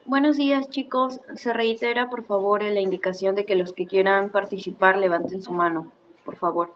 Buenos días, chicos. Se reitera, por favor, la indicación de que los que quieran participar levanten su mano, por favor.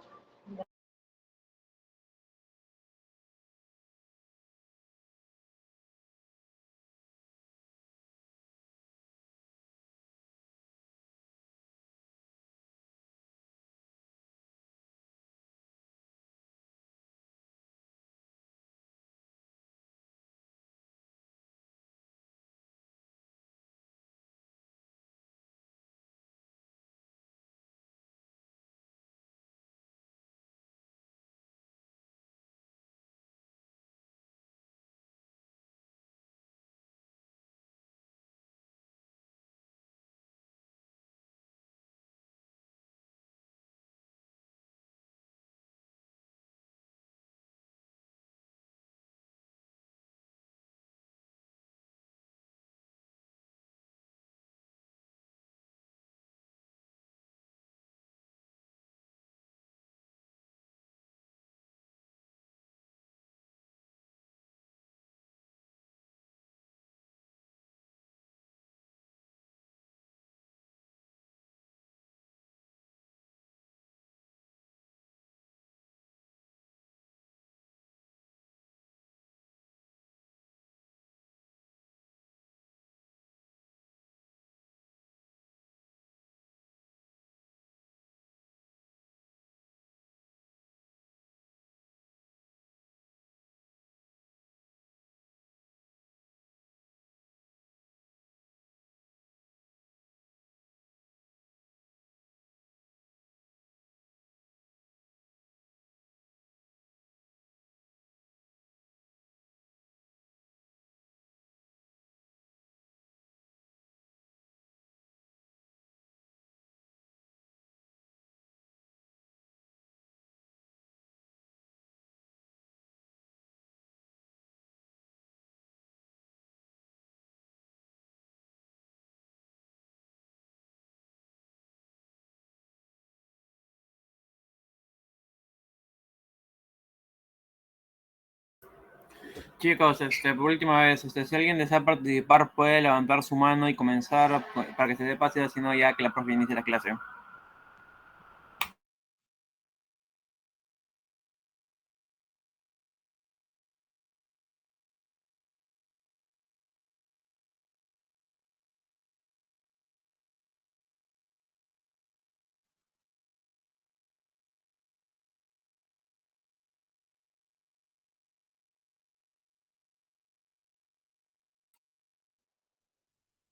Chicos, por última vez, si alguien desea participar, puede levantar su mano y comenzar para que se dé paso, sino ya que la profe inicie la clase.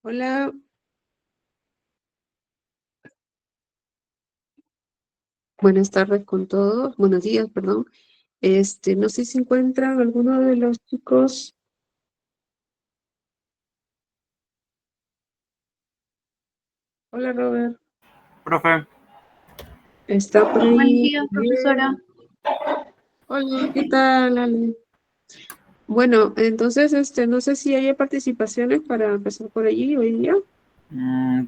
Hola, buenas tardes con todos, buenos días, perdón. No sé si encuentran alguno de los chicos. Hola, Robert. Profe, ¿Está por Buenos ahí? días, profesora. Bien. Hola, ¿qué tal, Ale? Bueno, entonces, no sé si hay participaciones para empezar por allí hoy día.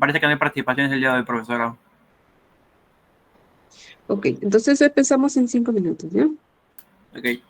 parece que no hay participaciones el día de hoy, profesora. Ok, entonces empezamos en 5 minutos, ¿ya? Ok.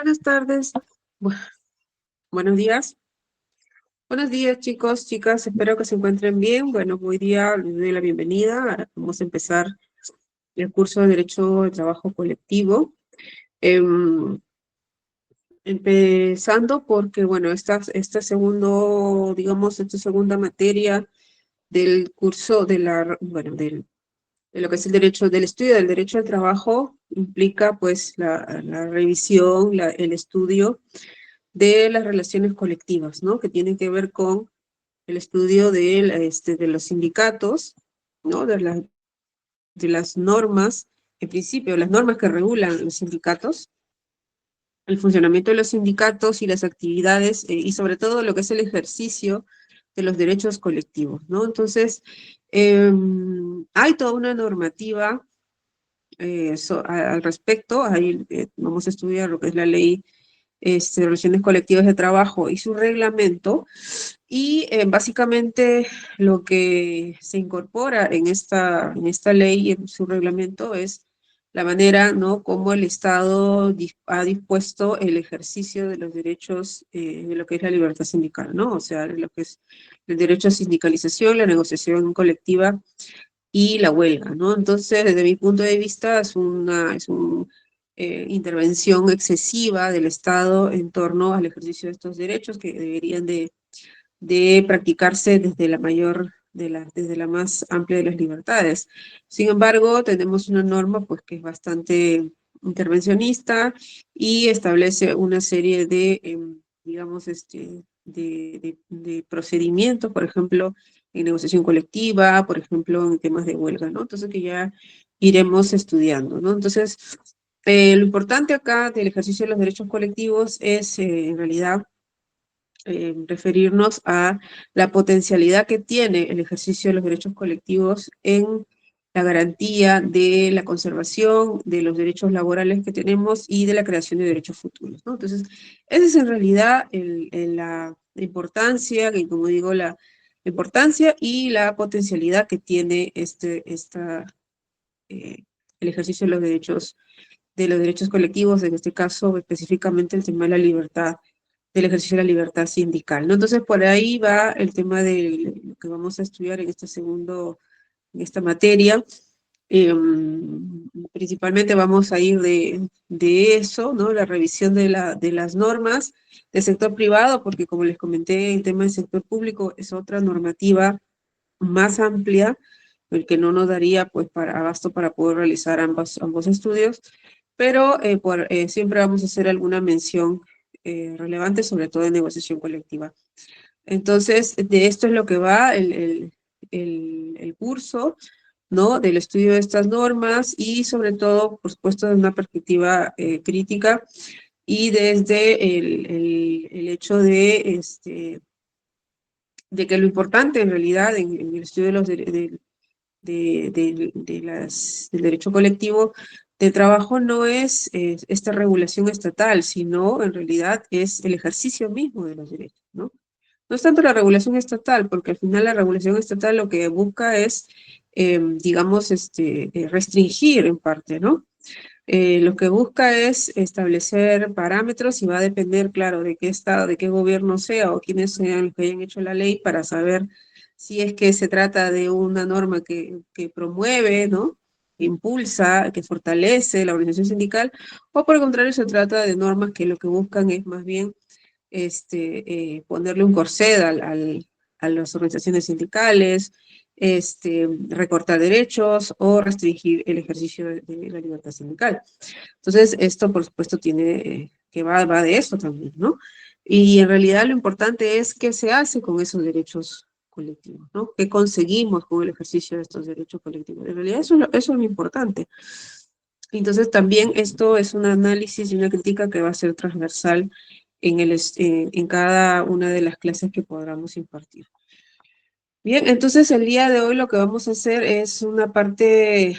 Buenas tardes. Bu- Buenos días. Buenos días, chicos, chicas. Espero que se encuentren bien. Bueno, hoy día les doy la bienvenida. Vamos a empezar el curso de Derecho de Trabajo Colectivo. Empezando porque, bueno, esta segunda materia del curso de lo que es el derecho, del estudio del derecho al trabajo, implica pues la revisión, el estudio de las relaciones colectivas, ¿no? Que tienen que ver con el estudio de los sindicatos, ¿no? De las normas, en principio, las normas que regulan los sindicatos, el funcionamiento de los sindicatos y las actividades, y sobre todo lo que es el ejercicio de los derechos colectivos, ¿no? Entonces, hay toda una normativa al respecto. Ahí vamos a estudiar lo que es la ley de relaciones colectivas de trabajo y su reglamento, y básicamente lo que se incorpora en esta ley y en su reglamento es la manera, ¿no?, como el Estado ha dispuesto el ejercicio de los derechos de lo que es la libertad sindical, ¿no? O sea, lo que es el derecho a sindicalización, la negociación colectiva y la huelga, ¿no? Entonces, desde mi punto de vista, es una intervención excesiva del Estado en torno al ejercicio de estos derechos que deberían de practicarse desde desde la más amplia de las libertades. Sin embargo, tenemos una norma pues que es bastante intervencionista y establece una serie de, digamos, de procedimientos, por ejemplo, en negociación colectiva, por ejemplo, en temas de huelga, ¿no? Entonces, que ya iremos estudiando, ¿no? Entonces, lo importante acá del ejercicio de los derechos colectivos es, en realidad, referirnos a la potencialidad que tiene el ejercicio de los derechos colectivos en la garantía de la conservación de los derechos laborales que tenemos y de la creación de derechos futuros, ¿no? Entonces, esa es en realidad la importancia, que como digo, la importancia y la potencialidad que tiene eh, el ejercicio de los derechos colectivos, en este caso específicamente el tema de la libertad, del ejercicio de la libertad sindical, ¿no? Entonces, por ahí va el tema de lo que vamos a estudiar en en esta materia. Principalmente vamos a ir de eso, ¿no? La revisión de las normas del sector privado, porque como les comenté, el tema del sector público es otra normativa más amplia, el que no nos daría pues para abasto para poder realizar ambos estudios, pero siempre vamos a hacer alguna mención relevante, sobre todo en negociación colectiva. Entonces, de esto es lo que va el curso, ¿no? Del estudio de estas normas y sobre todo, por supuesto, de una perspectiva crítica y desde el hecho de que lo importante en realidad en el estudio de del derecho colectivo de trabajo no es esta regulación estatal, sino en realidad es el ejercicio mismo de los derechos, ¿no? No es tanto la regulación estatal, porque al final la regulación estatal lo que busca es, digamos, restringir en parte, ¿no? Lo que busca es establecer parámetros y va a depender, claro, de qué estado, de qué gobierno sea o quiénes sean los que hayan hecho la ley para saber si es que se trata de una norma que promueve, ¿no? Que impulsa, que fortalece la organización sindical, o por el contrario se trata de normas que lo que buscan es más bien ponerle un corset a las organizaciones sindicales, recortar derechos o restringir el ejercicio de la libertad sindical. Entonces, esto por supuesto que va de eso también, ¿no? Y en realidad lo importante es qué se hace con esos derechos colectivos, ¿no? ¿Qué conseguimos con el ejercicio de estos derechos colectivos? En realidad eso es lo importante. Entonces también esto es un análisis y una crítica que va a ser transversal en cada una de las clases que podamos impartir. Bien, entonces el día de hoy lo que vamos a hacer es una parte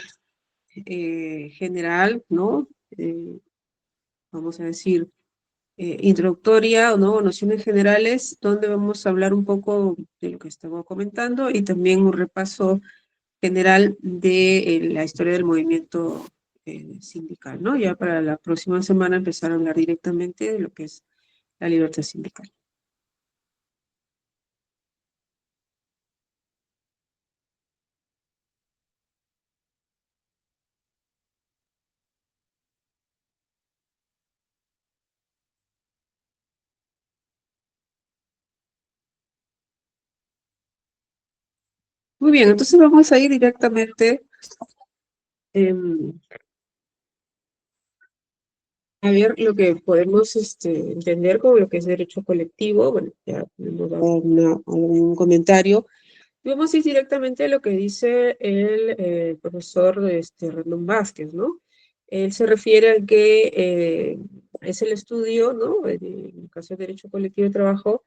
general, ¿no? Vamos a decir, introductoria, ¿no? Nociones generales, donde vamos a hablar un poco de lo que estamos comentando y también un repaso general de la historia del movimiento sindical, ¿no? Ya para la próxima semana empezar a hablar directamente de lo que es la libertad sindical. Muy bien, entonces vamos a ir directamente a ver lo que podemos entender como lo que es derecho colectivo. Bueno, ya hemos dado algún comentario. Y vamos a ir directamente a lo que dice el profesor Rendón Vázquez, ¿no? Él se refiere a que es el estudio, ¿no? En el caso de derecho colectivo de trabajo,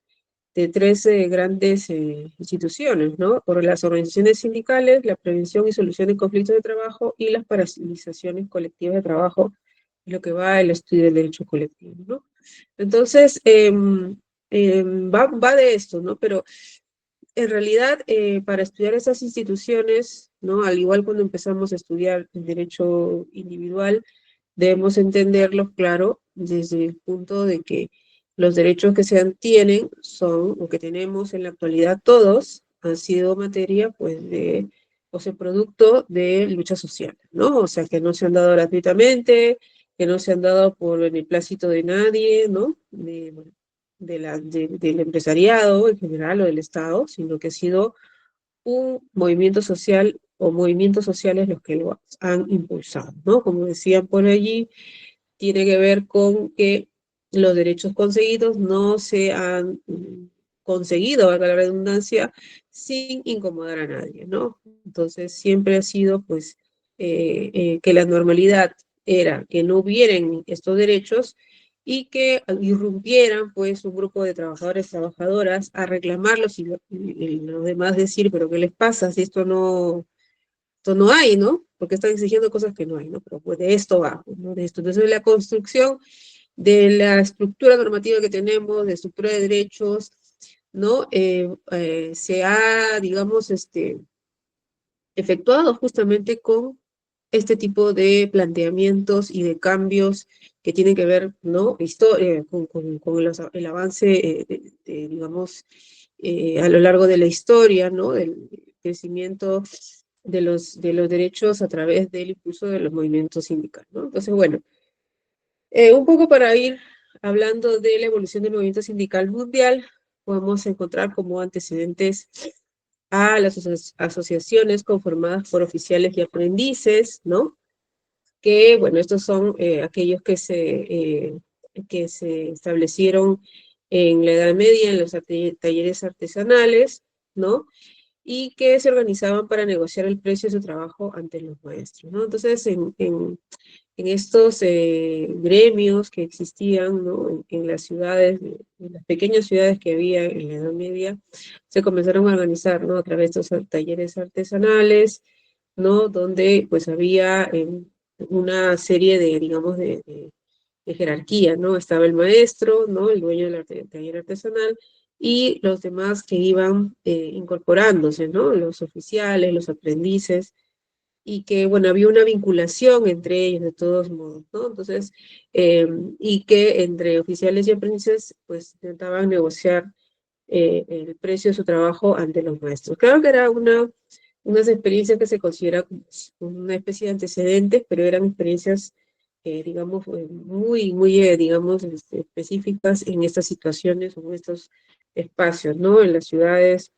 de tres grandes instituciones, ¿no? Por las organizaciones sindicales, la prevención y solución de conflictos de trabajo y las paralizaciones colectivas de trabajo, lo que va el estudio del derecho colectivo, ¿no? Entonces, va de esto, ¿no? Pero en realidad, para estudiar esas instituciones, ¿no? Al igual cuando empezamos a estudiar el derecho individual, debemos entenderlo, claro, desde el punto de que los derechos que se tienen son, o que tenemos en la actualidad todos, han sido materia, pues, o sea, producto de lucha social, ¿no? O sea, que no se han dado gratuitamente, que no se han dado por el beneplácito de nadie, ¿no? Bueno, del empresariado en general o del Estado, sino que ha sido un movimiento social o movimientos sociales los que lo han impulsado, ¿no? Como decían por allí, tiene que ver con que los derechos conseguidos no se han conseguido, valga la redundancia, sin incomodar a nadie, ¿no? Entonces siempre ha sido, pues, que la normalidad era que no hubieran estos derechos y que irrumpieran, pues, un grupo de trabajadores, trabajadoras a reclamarlos y los demás decir, pero ¿qué les pasa si esto no hay, ¿no? Porque están exigiendo cosas que no hay, ¿no? Pero pues de esto va, ¿no? De esto. Entonces la construcción de la estructura normativa que tenemos, de estructura de derechos, ¿no? Se ha, digamos, efectuado justamente con este tipo de planteamientos y de cambios que tienen que ver, ¿no? Con el avance, digamos, a lo largo de la historia, ¿no? Del crecimiento de los derechos a través del impulso de los movimientos sindicales, ¿no? Entonces, bueno, un poco para ir hablando de la evolución del movimiento sindical mundial, podemos encontrar como antecedentes a las asociaciones conformadas por oficiales y aprendices, ¿no? Que, bueno, estos son aquellos que se establecieron en la Edad Media en los talleres artesanales, ¿no? Y que se organizaban para negociar el precio de su trabajo ante los maestros, ¿no? Entonces, en estos gremios que existían, ¿no? En las ciudades, en las pequeñas ciudades que había en la Edad Media, se comenzaron a organizar, ¿no? A través de estos talleres artesanales, ¿no? Donde pues había una serie de, digamos, de jerarquía, ¿no? Estaba el maestro, ¿no? El dueño del taller artesanal, y los demás que iban incorporándose, ¿no? Los oficiales, los aprendices, y que, bueno, había una vinculación entre ellos de todos modos, ¿no? Entonces, y que entre oficiales y aprendices, pues, intentaban negociar el precio de su trabajo ante los maestros. Claro que era unas experiencias que se considera como una especie de antecedentes, pero eran experiencias, digamos, muy, digamos, específicas en estas situaciones o en estos espacios, ¿no? En las ciudades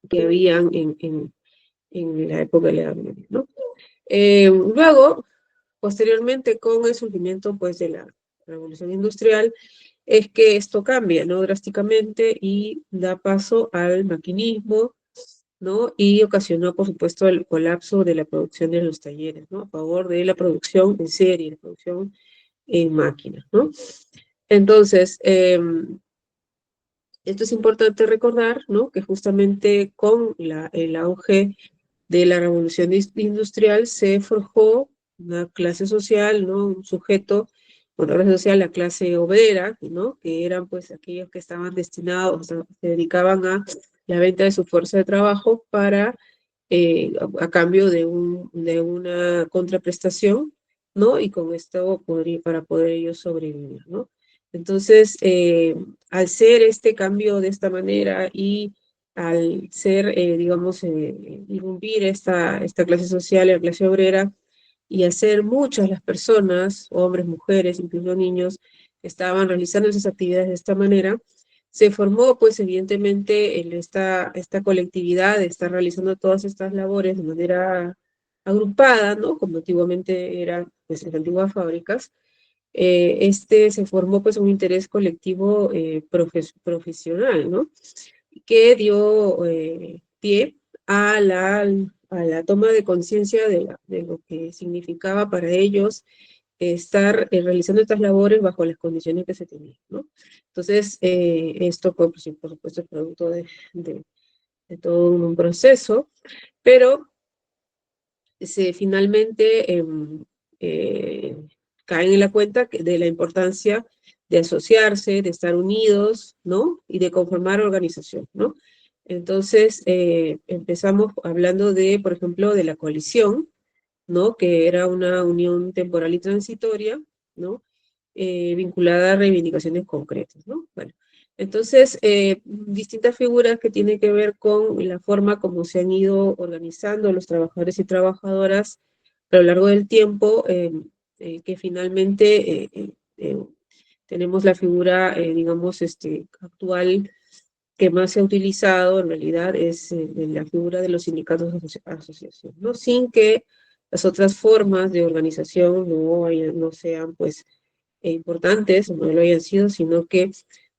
que habían en la época de la Edad Media, ¿no? Luego, posteriormente, con el surgimiento, pues, de la revolución industrial, es que esto cambia, ¿no? Drásticamente y da paso al maquinismo, ¿no? Y ocasionó, por supuesto, el colapso de la producción de los talleres, ¿no? A favor de la producción en serie, la producción en máquina, ¿no? Entonces, esto es importante recordar, ¿no? Que justamente con el auge de la revolución industrial se forjó una clase social, ¿no? Un sujeto, una clase social, la clase obrera, ¿no? Que eran pues aquellos que estaban destinados, o sea, se dedicaban a la venta de su fuerza de trabajo para, a cambio de una contraprestación, ¿no? Y con esto para poder ellos sobrevivir, ¿no? Entonces, al ser este cambio de esta manera y al ser, digamos, irrumpir esta clase social, la clase obrera, y hacer muchas las personas, hombres, mujeres, incluso niños, que estaban realizando esas actividades de esta manera, se formó, pues, evidentemente, esta colectividad de estar realizando todas estas labores de manera agrupada, ¿no? Como antiguamente eran, pues, en las antiguas fábricas. Se formó, pues, un interés colectivo profesional, ¿no? Que dio pie a la toma de conciencia de lo que significaba para ellos estar realizando estas labores bajo las condiciones que se tenían, ¿no? Entonces, esto fue, pues, sí, por supuesto, producto de- de todo un proceso, pero finalmente eh, caen en la cuenta de la importancia de asociarse, de estar unidos, ¿no? Y de conformar organización, ¿no? Entonces, empezamos hablando de, por ejemplo, de la coalición, ¿no? Que era una unión temporal y transitoria, ¿no? Vinculada a reivindicaciones concretas, ¿no? Bueno, entonces, distintas figuras que tienen que ver con la forma como se han ido organizando los trabajadores y trabajadoras a lo largo del tiempo, que finalmente tenemos la figura, digamos, actual que más se ha utilizado en realidad es la figura de los sindicatos de asociación, ¿no? Sin que las otras formas de organización no sean, pues, importantes, o no lo hayan sido, sino que,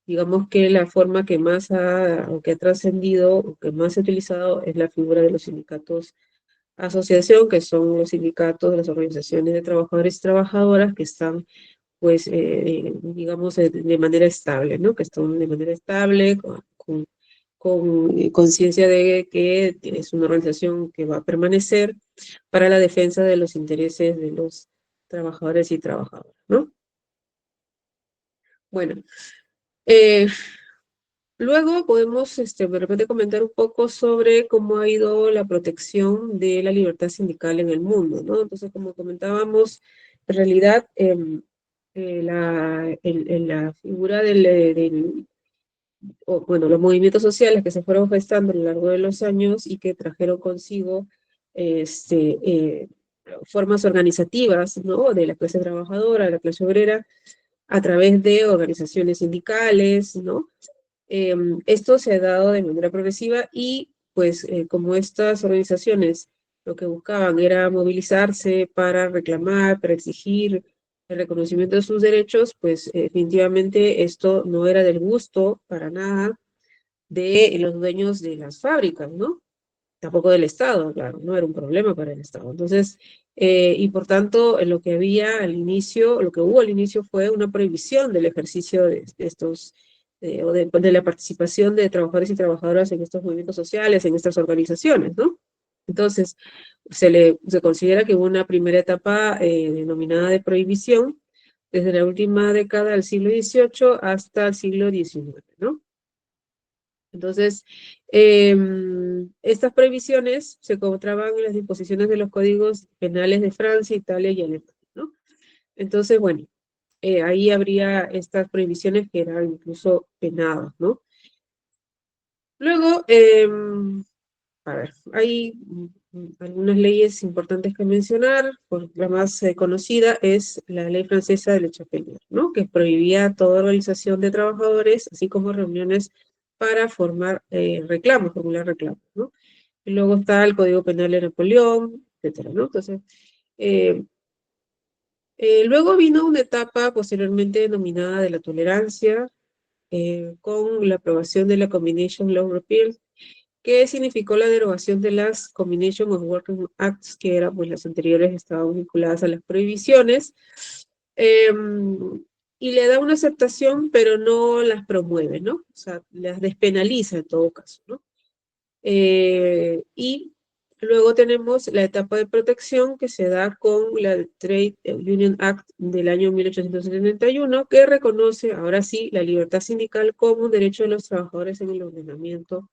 digamos que la forma que más o que ha trascendido, o que más se ha utilizado es la figura de los sindicatos asociación, que son los sindicatos de las organizaciones de trabajadores y trabajadoras que están, pues, digamos, de manera estable, ¿no? Que están de manera estable, con conciencia de que es una organización que va a permanecer para la defensa de los intereses de los trabajadores y trabajadoras, ¿no? Bueno, eh, luego podemos de repente comentar un poco sobre cómo ha ido la protección de la libertad sindical en el mundo, ¿no? Entonces, como comentábamos, en realidad la figura bueno, los movimientos sociales que se fueron gestando a lo largo de los años y que trajeron consigo este, eh, formas organizativas, ¿no? De la clase trabajadora, de la clase obrera, a través de organizaciones sindicales, ¿no? Esto se ha dado de manera progresiva y pues como estas organizaciones lo que buscaban era movilizarse para reclamar, para exigir el reconocimiento de sus derechos, pues definitivamente esto no era del gusto para nada de los dueños de las fábricas, ¿no? Tampoco del Estado, claro, no era un problema para el Estado. Entonces, y por tanto, lo que había al inicio, lo que hubo al inicio fue una prohibición del ejercicio de estos, o de la participación de trabajadores y trabajadoras en estos movimientos sociales, en estas organizaciones, ¿no? Entonces, se considera que hubo una primera etapa denominada de prohibición desde la última década del siglo XVIII hasta el siglo XIX, ¿no? Entonces, estas prohibiciones se encontraban en las disposiciones de los códigos penales de Francia, Italia y Alemania, ¿no? Entonces, bueno, ahí habría estas prohibiciones que eran incluso penadas, ¿no? Luego, a ver, hay algunas leyes importantes que mencionar. La más conocida es la ley francesa de Le Chapelier, ¿no? Que prohibía toda organización de trabajadores, así como reuniones para formular reclamos, ¿no? Y luego está el Código Penal de Napoleón, etcétera, ¿no? Entonces, eh, luego vino una etapa posteriormente denominada de la tolerancia, con la aprobación de la Combination Law Repeal, que significó la derogación de las Combination of Working Acts, que eran, pues, las anteriores estaban vinculadas a las prohibiciones, eh, y le da una aceptación, pero no las promueve, ¿no? O sea, las despenaliza en todo caso, ¿no? Y luego tenemos la etapa de protección que se da con la Trade Union Act del año 1871, que reconoce, ahora sí, la libertad sindical como un derecho de los trabajadores en el ordenamiento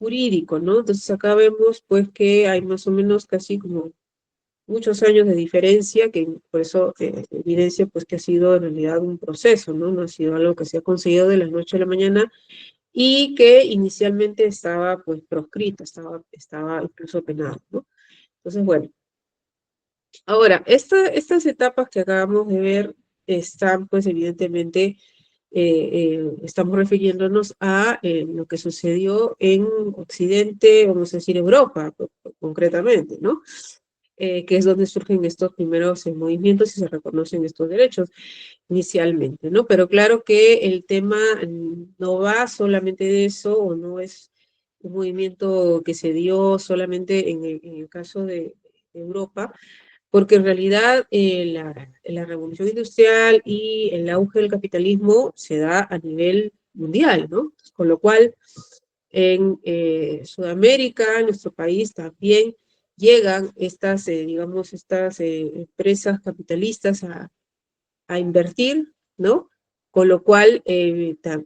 jurídico, ¿no? Entonces acá vemos pues que hay más o menos casi como muchos años de diferencia, que por eso evidencia pues que ha sido en realidad un proceso, ¿no? No ha sido algo que se ha conseguido de la noche a la mañana y que inicialmente estaba pues proscrito, estaba incluso penado, ¿no? Entonces, bueno, ahora, estas etapas que acabamos de ver están pues evidentemente, estamos refiriéndonos a lo que sucedió en Occidente, vamos a decir Europa concretamente, ¿no? Que es donde surgen estos primeros movimientos y se reconocen estos derechos inicialmente, ¿no? Pero claro que el tema no va solamente de eso, o no es un movimiento que se dio solamente en el caso de Europa, porque en realidad la revolución industrial y el auge del capitalismo se da a nivel mundial, ¿no? Con lo cual, en Sudamérica, en nuestro país, también llegan estas, digamos, estas empresas capitalistas a invertir, ¿no? Con lo cual, la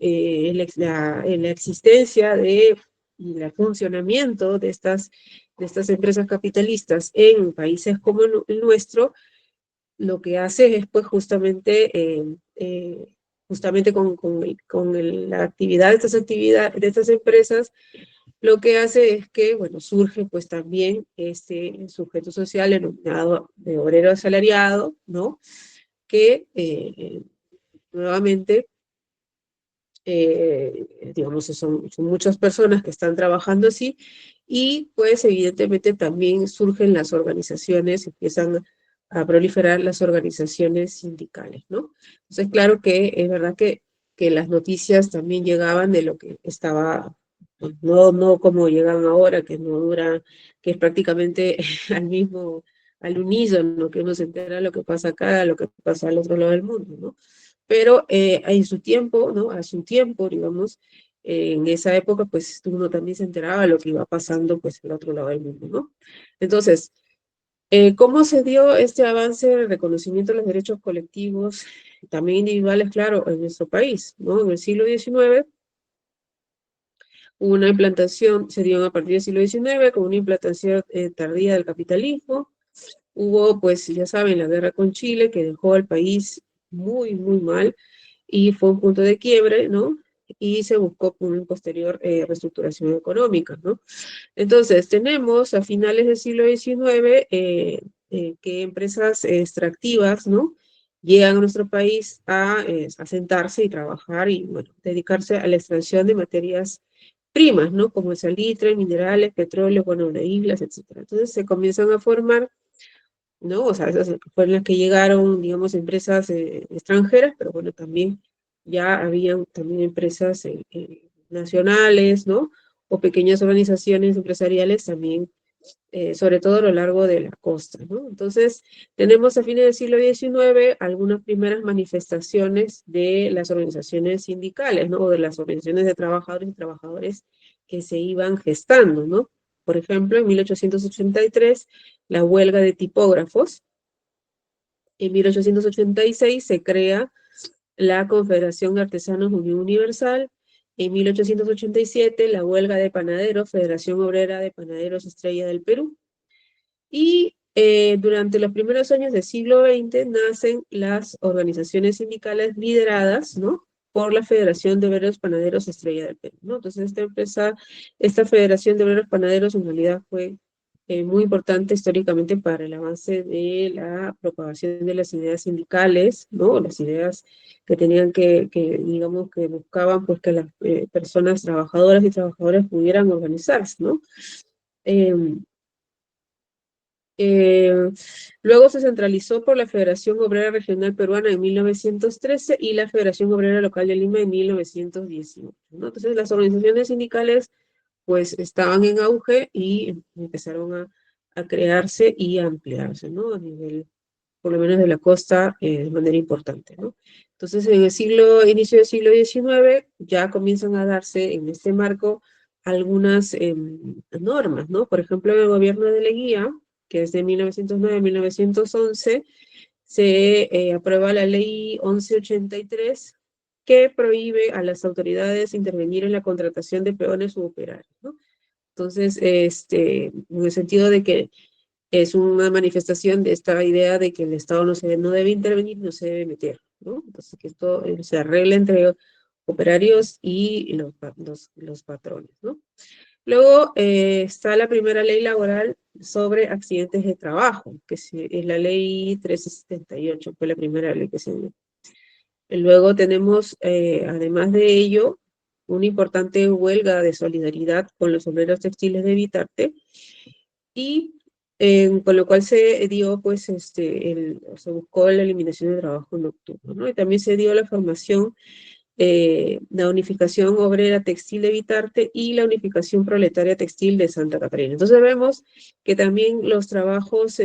existencia y el funcionamiento de estas empresas capitalistas en países como el nuestro, lo que hace es pues justamente la actividad de estas empresas, lo que hace es que, bueno, surge pues también este sujeto social denominado de obrero asalariado, ¿no? Que nuevamente, digamos, son muchas personas que están trabajando así, y pues evidentemente también surgen las organizaciones, empiezan a proliferar las organizaciones sindicales, ¿no? Entonces, claro que es verdad que las noticias también llegaban de lo que estaba, pues, no como llegan ahora, que no dura, que es prácticamente al unísono, que uno se entera de lo que pasa acá, lo que pasa al otro lado del mundo, ¿no? Pero en su tiempo, ¿no? A su tiempo, digamos, en esa época, pues uno también se enteraba de lo que iba pasando, pues, al otro lado del mundo, ¿no? Entonces, ¿cómo se dio este avance en el reconocimiento de los derechos colectivos, también individuales, claro, en nuestro país, ¿no? En el siglo XIX, hubo una implantación, se dio a partir del siglo XIX, con una implantación tardía del capitalismo. Hubo, pues, ya saben, la guerra con Chile, que dejó al país muy, muy mal, y fue un punto de quiebre, ¿no? Y se buscó una posterior reestructuración económica, ¿no? Entonces, tenemos a finales del siglo XIX que empresas extractivas, ¿no? Llegan a nuestro país a sentarse y trabajar y, bueno, dedicarse a la extracción de materias primas, ¿no? Como el salitre, minerales, petróleo, bueno, de islas, etcétera. Entonces, se comienzan a formar, ¿no? O sea, esas fueron las que llegaron, digamos, empresas extranjeras, pero bueno, también ya habían también empresas nacionales, ¿no? O pequeñas organizaciones empresariales también, sobre todo a lo largo de la costa, ¿no? Entonces, tenemos a fines del siglo XIX algunas primeras manifestaciones de las organizaciones sindicales, ¿no? O de las organizaciones de trabajadores y trabajadores que se iban gestando, ¿no? Por ejemplo, en 1883, la huelga de tipógrafos. En 1886 se crea la Confederación de Artesanos Unión Universal. En 1887, la huelga de panaderos, Federación Obrera de Panaderos Estrella del Perú. Y durante los primeros años del siglo XX nacen las organizaciones sindicales lideradas, ¿no? Por la Federación de Obreros Panaderos Estrella del Perú, ¿no? Entonces esta Federación de Obreros Panaderos en realidad fue muy importante históricamente para el avance de la propagación de las ideas sindicales, ¿no? Las ideas que tenían digamos, que buscaban pues que las personas trabajadoras y trabajadores pudieran organizarse, ¿no? Eh, Luego se centralizó por la Federación Obrera Regional Peruana en 1913 y la Federación Obrera Local de Lima en 1918, ¿no? Entonces las organizaciones sindicales pues estaban en auge y empezaron a crearse y a ampliarse, ¿no? A nivel, por lo menos de la costa, de manera importante, ¿no? Entonces en inicio del siglo XIX ya comienzan a darse en este marco algunas normas, ¿no? Por ejemplo, en el gobierno de Leguía, que es de 1909 a 1911, se aprueba la ley 1183, que prohíbe a las autoridades intervenir en la contratación de peones u operarios, ¿no? Entonces, en el sentido de que es una manifestación de esta idea de que el Estado no debe intervenir, no se debe meter, ¿no? Entonces, que esto se arregle entre operarios y los patrones, ¿no? Luego está la primera ley laboral sobre accidentes de trabajo, que es la ley 1378, fue la primera ley que se dio. Luego tenemos, además de ello, una importante huelga de solidaridad con los obreros textiles de Vitarte, y con lo cual se dio, pues, se buscó la eliminación del trabajo nocturno, ¿no? Y también se dio la formación, la unificación obrera textil de Vitarte y la unificación proletaria textil de Santa Catarina. Entonces vemos que también los trabajos,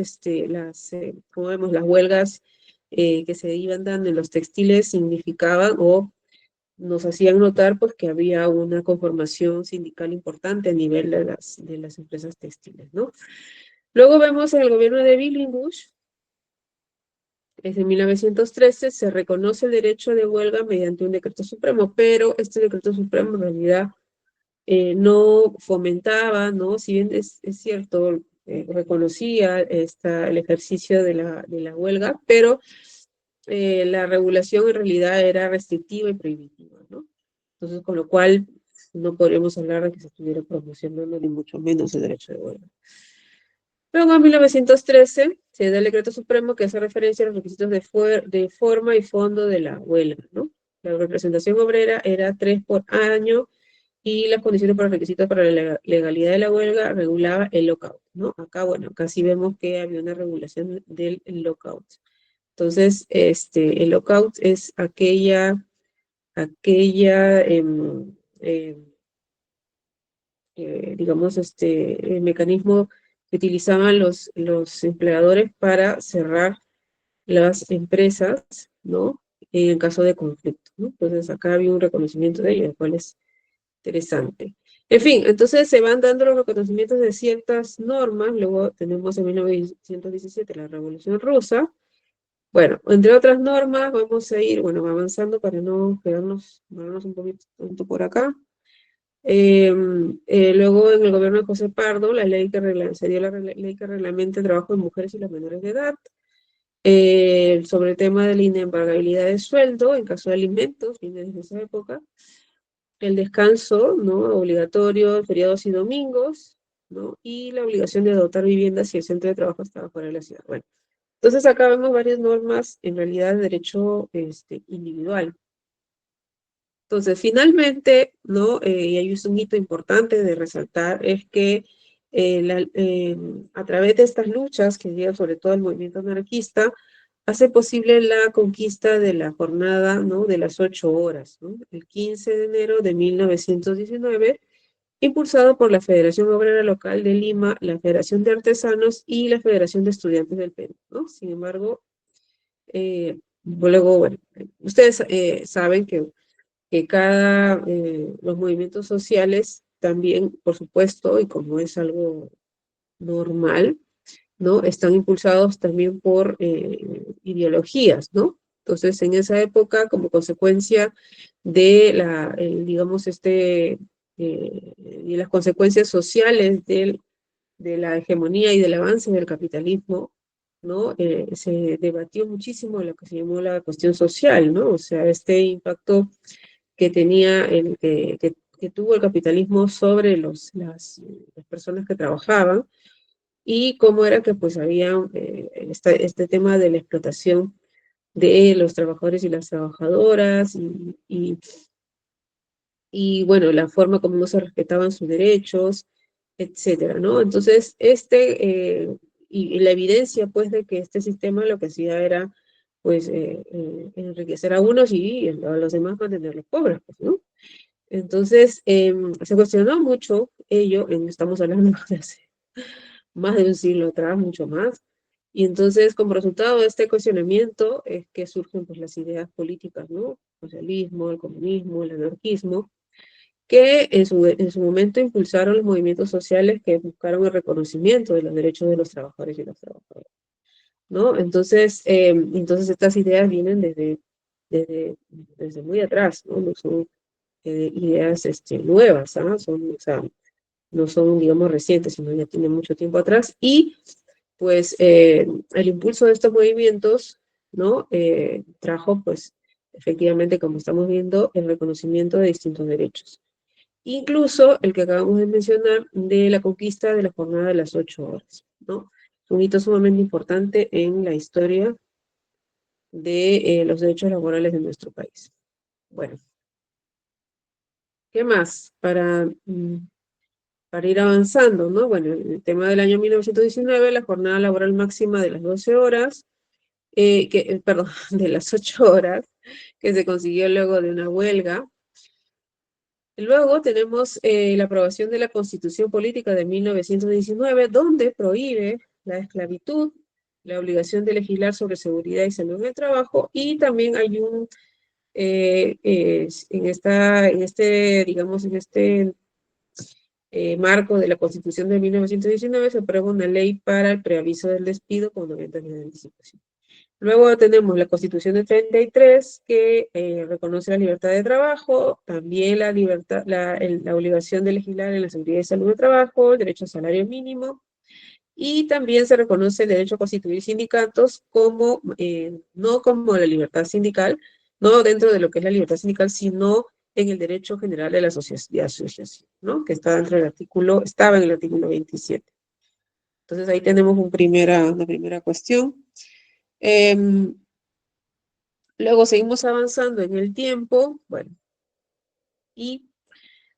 como vemos, las huelgas que se iban dando en los textiles significaban o nos hacían notar, pues, que había una conformación sindical importante a nivel de las empresas textiles, ¿no? Luego vemos en el gobierno de Billinbush, desde 1913, se reconoce el derecho de huelga mediante un decreto supremo, pero este decreto supremo en realidad no fomentaba, ¿no? Si bien es cierto, reconocía el ejercicio de la huelga, pero la regulación en realidad era restrictiva y prohibitiva, ¿no? Entonces, con lo cual no podríamos hablar de que se estuviera promocionando ni mucho menos el derecho de huelga. Luego, en 1913, se da el decreto supremo que hace referencia a los requisitos de forma y fondo de la huelga, ¿no? La representación obrera era 3 por año y las condiciones para los requisitos para la legalidad de la huelga regulaba el lockout, ¿no? Acá, bueno, acá sí vemos que había una regulación del lockout. Entonces, el lockout es aquella digamos, el mecanismo que utilizaban los empleadores para cerrar las empresas, ¿no? En caso de conflicto, ¿no? Entonces acá había un reconocimiento de ello, lo cual es interesante. En fin, entonces se van dando los reconocimientos de ciertas normas, luego tenemos en 1917 la Revolución Rusa. Bueno, entre otras normas, vamos a ir, bueno, avanzando para no quedarnos un poquito por acá. Luego, en el gobierno de José Pardo, se dio la ley que reglamenta el trabajo de mujeres y las menores de edad. Sobre el tema de la inembargabilidad de sueldo en caso de alimentos, viene desde esa época. El descanso, ¿no? Obligatorio, feriados y domingos, ¿no? Y la obligación de dotar viviendas si el centro de trabajo estaba fuera de la ciudad. Bueno, entonces acá vemos varias normas, en realidad, de derecho individual. Entonces, finalmente, ¿no? Y hay un hito importante de resaltar, es que a través de estas luchas, que lleva sobre todo el movimiento anarquista, hace posible la conquista de la jornada, ¿no? De las 8 horas, ¿no? El 15 de enero de 1919, impulsado por la Federación Obrera Local de Lima, la Federación de Artesanos y la Federación de Estudiantes del Perú, ¿no? Sin embargo, luego, bueno, ustedes saben que los movimientos sociales también, por supuesto, y como es algo normal, ¿no? Están impulsados también por ideologías, ¿no? Entonces, en esa época, como consecuencia de digamos, y las consecuencias sociales de la hegemonía y del avance del capitalismo, ¿no? Se debatió muchísimo lo que se llamó la cuestión social, ¿no? O sea, este impacto que tenía que tuvo el capitalismo sobre las personas que trabajaban, y cómo era que pues había este tema de la explotación de los trabajadores y las trabajadoras, y bueno, la forma como no se respetaban sus derechos, etcétera, ¿no? Entonces, y la evidencia, pues, de que este sistema lo que hacía era, pues, enriquecer a unos y a los demás mantenerlos pobres, pues, ¿no? Entonces, se cuestionó mucho ello, estamos hablando de hace más de un siglo atrás, mucho más, y entonces, como resultado de este cuestionamiento, es que surgen, pues, las ideas políticas, ¿no? El socialismo, el comunismo, el anarquismo, que en su momento impulsaron los movimientos sociales que buscaron el reconocimiento de los derechos de los trabajadores y las trabajadoras, ¿no? Entonces estas ideas vienen desde muy atrás, ¿no? No son ideas nuevas, ¿ah? O sea, no son, digamos, recientes, sino ya tienen mucho tiempo atrás, y pues el impulso de estos movimientos, ¿no? Trajo, pues, efectivamente, como estamos viendo, el reconocimiento de distintos derechos. Incluso el que acabamos de mencionar de la conquista de la jornada de las 8 horas, ¿no? Un hito sumamente importante en la historia de los derechos laborales de nuestro país. Bueno, ¿qué más? Para ir avanzando, ¿no? Bueno, el tema del año 1919, la jornada laboral máxima de las 12 horas, perdón, de las 8 horas, que se consiguió luego de una huelga. Luego tenemos la aprobación de la Constitución Política de 1919, donde prohíbe la esclavitud, la obligación de legislar sobre seguridad y salud en el trabajo, y también hay digamos, en este marco de la Constitución de 1919 se aprueba una ley para el preaviso del despido con 90 días de anticipación. Luego tenemos la Constitución de 33 que reconoce la libertad de trabajo, también la obligación de legislar en la seguridad y salud de trabajo, el derecho al salario mínimo, y también se reconoce el derecho a constituir sindicatos como, no como la libertad sindical, no dentro de lo que es la libertad sindical, sino en el derecho general de la asociación, ¿no? Que está dentro del estaba en el artículo 27. Entonces ahí tenemos una primera cuestión. Luego seguimos avanzando en el tiempo, bueno, y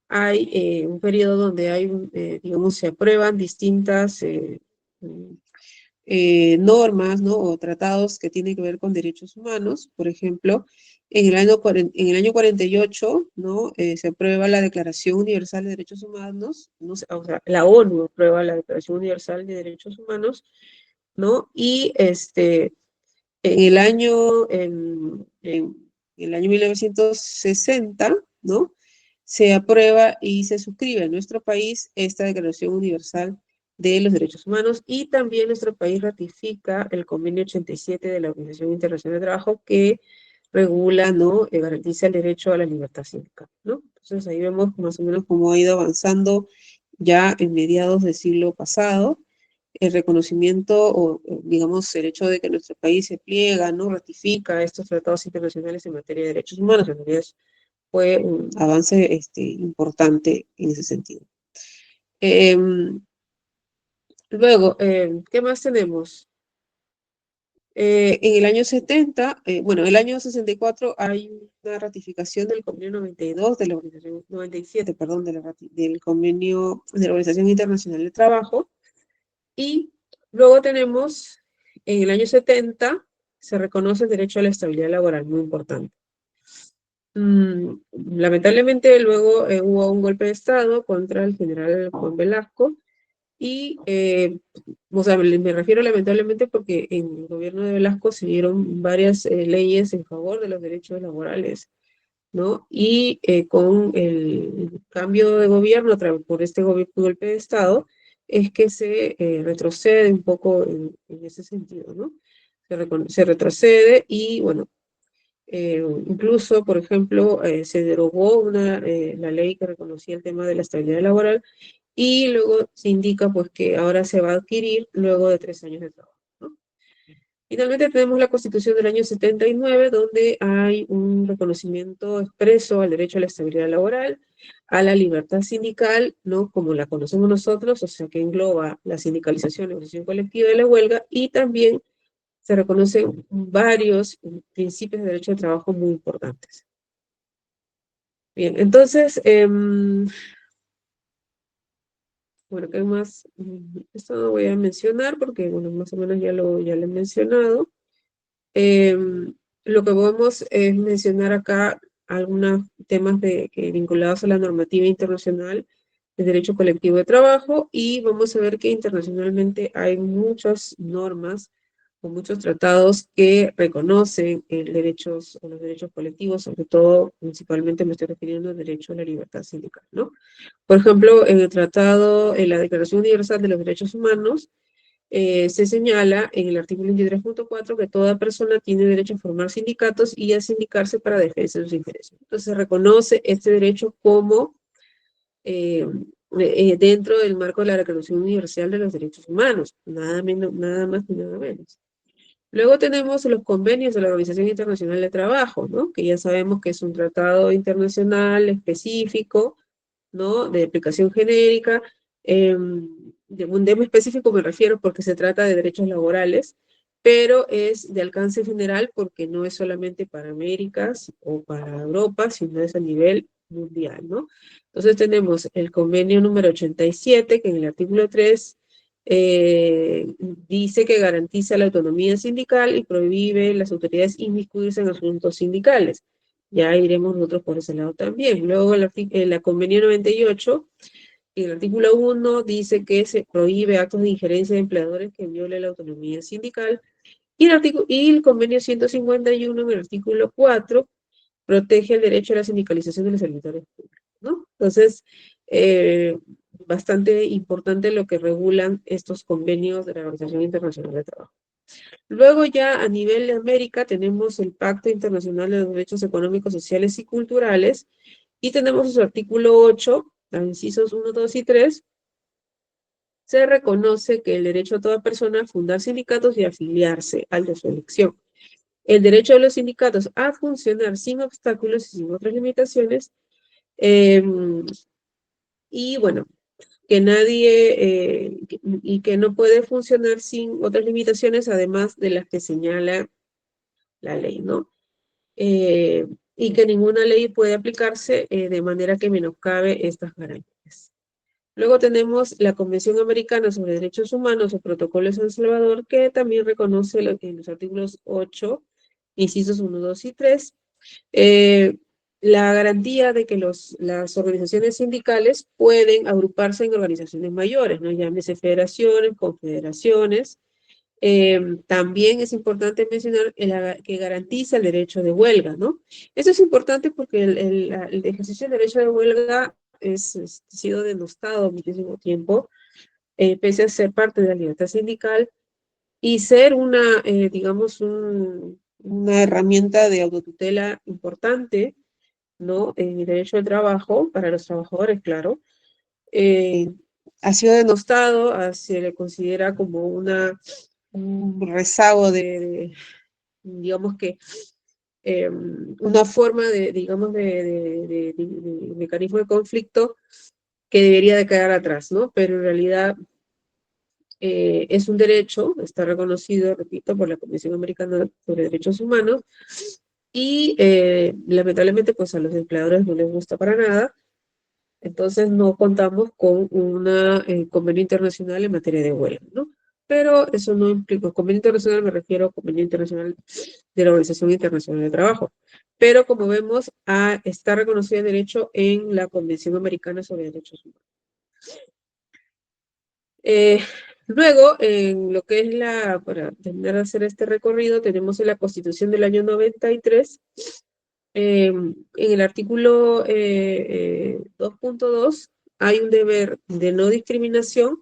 hay un periodo donde hay, digamos, se aprueban distintas normas, ¿no? O tratados que tienen que ver con derechos humanos. Por ejemplo, en el año 48, ¿no? Se aprueba la Declaración Universal de Derechos Humanos, ¿no? O sea, la ONU aprueba la Declaración Universal de Derechos Humanos, ¿no? Y en el año, en el año 1960, ¿no? Se aprueba y se suscribe en nuestro país esta Declaración Universal de los Derechos Humanos, y también nuestro país ratifica el Convenio 87 de la Organización Internacional de Trabajo que regula, ¿no? Garantiza el derecho a la libertad sindical, ¿no? Entonces ahí vemos más o menos cómo ha ido avanzando ya en mediados del siglo pasado el reconocimiento o, digamos, el hecho de que nuestro país se pliega, ¿no? Ratifica estos tratados internacionales en materia de derechos humanos. En realidad fue un avance importante en ese sentido. Luego, ¿qué más tenemos? En el año 70, bueno, en el año 64 hay una ratificación del convenio 92 de la Organización, 97, perdón, del convenio de la Organización Internacional del Trabajo, y luego tenemos, en el año 70, se reconoce el derecho a la estabilidad laboral, muy importante. Lamentablemente luego hubo un golpe de Estado contra el general Juan Velasco, y, o sea, me refiero lamentablemente porque en el gobierno de Velasco se dieron varias leyes en favor de los derechos laborales, ¿no? Y con el cambio de gobierno por este golpe de Estado, es que se retrocede un poco en ese sentido, ¿no? Se retrocede y, bueno, incluso, por ejemplo, se derogó la ley que reconocía el tema de la estabilidad laboral, y luego se indica pues que ahora se va a adquirir luego de 3 años de trabajo, ¿no? Finalmente tenemos la Constitución del año 79, donde hay un reconocimiento expreso al derecho a la estabilidad laboral, a la libertad sindical, ¿no? Como la conocemos nosotros, o sea que engloba la sindicalización, la negociación colectiva y la huelga, y también se reconocen varios principios de derecho de trabajo muy importantes. Bien, entonces, bueno, ¿qué más? Esto no voy a mencionar porque, bueno, más o menos ya lo he mencionado. Lo que podemos es mencionar acá algunos temas vinculados a la normativa internacional de derecho colectivo de trabajo, y vamos a ver que internacionalmente hay muchas normas o muchos tratados que reconocen los derechos colectivos, sobre todo, principalmente me estoy refiriendo al derecho a la libertad sindical, ¿no? Por ejemplo, en la Declaración Universal de los Derechos Humanos, se señala en el artículo 23.4 que toda persona tiene derecho a formar sindicatos y a sindicarse para defensa de sus intereses. Entonces se reconoce este derecho como dentro del marco de la Declaración Universal de los Derechos Humanos, nada menos, nada más ni nada menos. Luego tenemos los convenios de la Organización Internacional de Trabajo, ¿no? Que ya sabemos que es un tratado internacional específico, ¿no? De aplicación genérica. De un tema específico me refiero porque se trata de derechos laborales, pero es de alcance general porque no es solamente para Américas o para Europa, sino es a nivel mundial, ¿no? Entonces tenemos el convenio número 87, que en el artículo 3 dice que garantiza la autonomía sindical y prohíbe las autoridades inmiscuirse en asuntos sindicales. Ya iremos nosotros por ese lado también. Luego, la Convenio 98, en el artículo 1, dice que se prohíbe actos de injerencia de empleadores que violen la autonomía sindical. Y el Convenio 151, en el artículo 4, protege el derecho a la sindicalización de los servidores públicos, ¿no? Entonces, bastante importante lo que regulan estos convenios de la Organización Internacional de Trabajo. Luego ya a nivel de América tenemos el Pacto Internacional de los Derechos Económicos, Sociales y Culturales, y tenemos su artículo 8, los incisos 1, 2 y 3, se reconoce que el derecho a toda persona a fundar sindicatos y afiliarse al de su elección. El derecho de los sindicatos a funcionar sin obstáculos y sin otras limitaciones, y bueno, que nadie, y que no puede funcionar sin otras limitaciones, además de las que señala la ley, ¿no? Y que ninguna ley puede aplicarse de manera que menoscabe estas garantías. Luego tenemos la Convención Americana sobre Derechos Humanos o Protocolo de San Salvador, que también reconoce en los artículos 8, incisos 1, 2 y 3, la garantía de que las organizaciones sindicales pueden agruparse en organizaciones mayores, ¿no? Llámese federaciones, confederaciones. También es importante mencionar que garantiza el derecho de huelga, ¿no? Eso es importante porque el ejercicio del derecho de huelga ha sido denostado muchísimo tiempo, pese a ser parte de la libertad sindical y ser digamos, una herramienta de autotutela importante, ¿no? En el derecho al trabajo, para los trabajadores, claro. Ha sido denostado, se le considera como un rezago digamos que, una forma digamos, de mecanismo de conflicto que debería de quedar atrás, ¿no? Pero en realidad es un derecho, está reconocido, repito, por la Comisión Americana sobre Derechos Humanos, y lamentablemente pues a los empleadores no les gusta para nada, entonces no contamos con un convenio internacional en materia de huelga, ¿no? Pero eso no implica, convenio internacional me refiero a convenio internacional de la Organización Internacional de Trabajo. Pero como vemos, está reconocido el derecho en la Convención Americana sobre Derechos Humanos. Luego, en lo que es para terminar de hacer este recorrido, tenemos en la Constitución del año 93, en el artículo 2.2, hay un deber de no discriminación,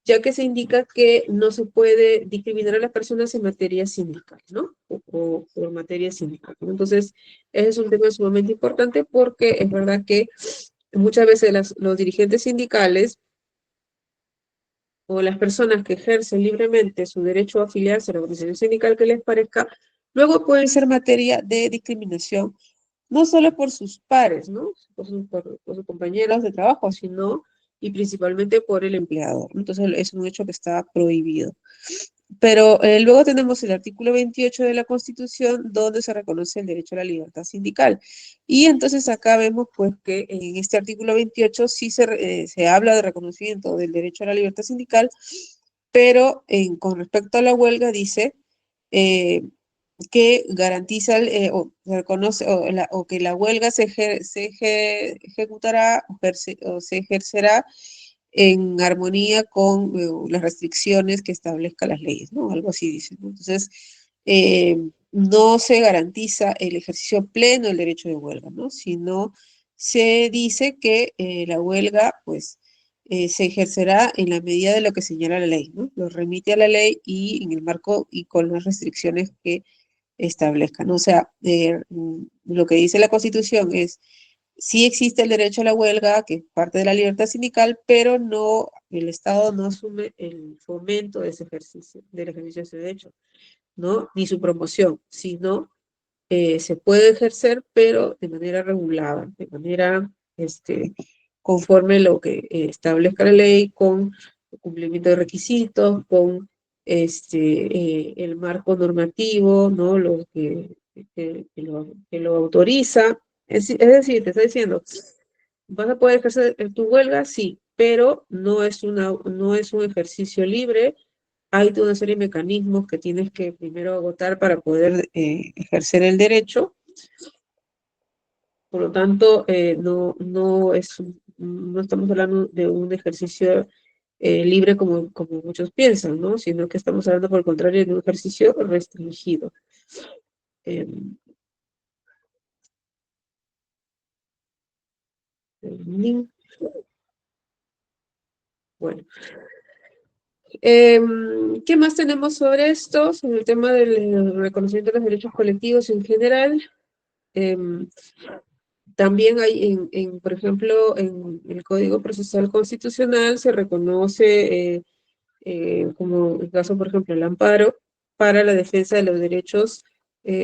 ya que se indica que no se puede discriminar a las personas en materia sindical, ¿no? O en materia sindical, ¿no? Entonces, ese es un tema sumamente importante porque es verdad que muchas veces los dirigentes sindicales o las personas que ejercen libremente su derecho a afiliarse a la organización sindical que les parezca, luego pueden ser materia de discriminación, no solo por sus pares, ¿no? Por sus compañeros de trabajo, sino y principalmente por el empleador. Entonces es un hecho que está prohibido. Pero luego tenemos el artículo 28 de la Constitución, donde se reconoce el derecho a la libertad sindical. Y entonces acá vemos pues que en este artículo 28 sí se habla de reconocimiento del derecho a la libertad sindical, pero con respecto a la huelga dice que garantiza o reconoce o que la huelga se ejecutará o se ejercerá en armonía con las restricciones que establezcan las leyes, ¿no? Algo así dice, ¿no? Entonces, no se garantiza el ejercicio pleno del derecho de huelga, ¿no? Sino se dice que la huelga, pues, se ejercerá en la medida de lo que señala la ley, ¿no? Lo remite a la ley y en el marco y con las restricciones que establezcan, ¿no? O sea, lo que dice la Constitución es sí existe el derecho a la huelga, que es parte de la libertad sindical, pero no, el Estado no asume el fomento de ese ejercicio, del ejercicio de ese derecho, ¿no? Ni su promoción, sino se puede ejercer, pero de manera regulada, de manera conforme lo que establezca la ley, con el cumplimiento de requisitos, con el marco normativo, ¿no? Lo que lo autoriza. Es decir, te está diciendo, ¿vas a poder ejercer tu huelga? Sí, pero no es un ejercicio libre. Hay toda una serie de mecanismos que tienes que primero agotar para poder ejercer el derecho. Por lo tanto, no estamos hablando de un ejercicio libre como muchos piensan, ¿no? Sino que estamos hablando, por el contrario, de un ejercicio restringido. Eh, bueno, ¿qué más tenemos sobre esto? Sobre el tema del reconocimiento de los derechos colectivos en general. Em, También hay, por ejemplo, en el Código Procesal Constitucional se reconoce, como el caso, por ejemplo, el amparo para la defensa de los derechos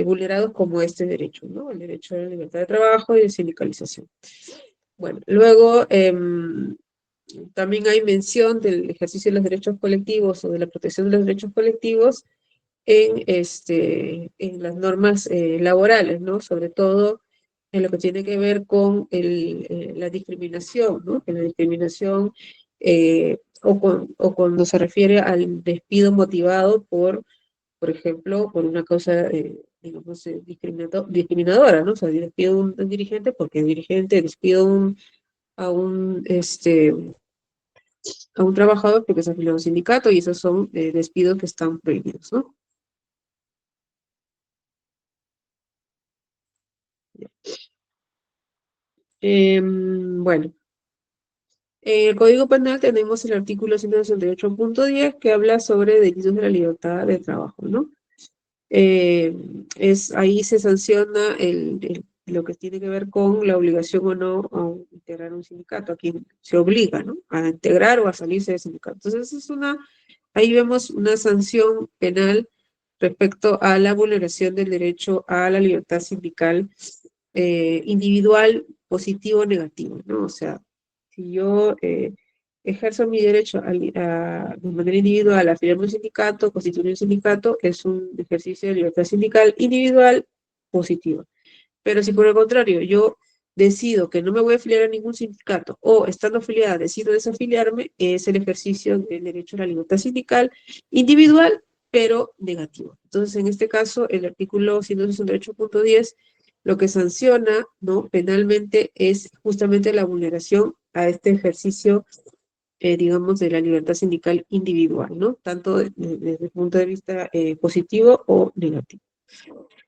vulnerados como este derecho, ¿no? El derecho a la libertad de trabajo y de sindicalización. Bueno, luego también hay mención del ejercicio de los derechos colectivos o de la protección de los derechos colectivos en las normas laborales, ¿no? Sobre todo en lo que tiene que ver con la discriminación, ¿no? Que la discriminación o cuando se refiere al despido motivado por ejemplo, por una causa, digamos, discriminadora, ¿no? O sea, despido a un dirigente porque es dirigente, despido a un trabajador porque es afiliado a un sindicato y esos son despidos que están prohibidos, ¿no? Bueno, en el Código Penal tenemos el artículo 168.10 que habla sobre delitos de la libertad de trabajo, ¿no? Eh, Ahí se sanciona lo que tiene que ver con la obligación o no a integrar un sindicato, a quien se obliga, ¿no? A integrar o a salirse del sindicato. Entonces, ahí vemos una sanción penal respecto a la vulneración del derecho a la libertad sindical individual, positivo o negativo, ¿no? O sea, si yo ejerzo mi derecho de manera individual a afiliarme a un sindicato, constituir un sindicato, es un ejercicio de libertad sindical individual positiva. Pero si por el contrario yo decido que no me voy a afiliar a ningún sindicato o estando afiliada decido desafiliarme, es el ejercicio del derecho a la libertad sindical individual, pero negativo. Entonces, en este caso, el artículo 168.10 lo que sanciona, ¿no? Penalmente es justamente la vulneración a este ejercicio, digamos, de la libertad sindical individual, ¿no? Tanto desde el punto de vista positivo o negativo.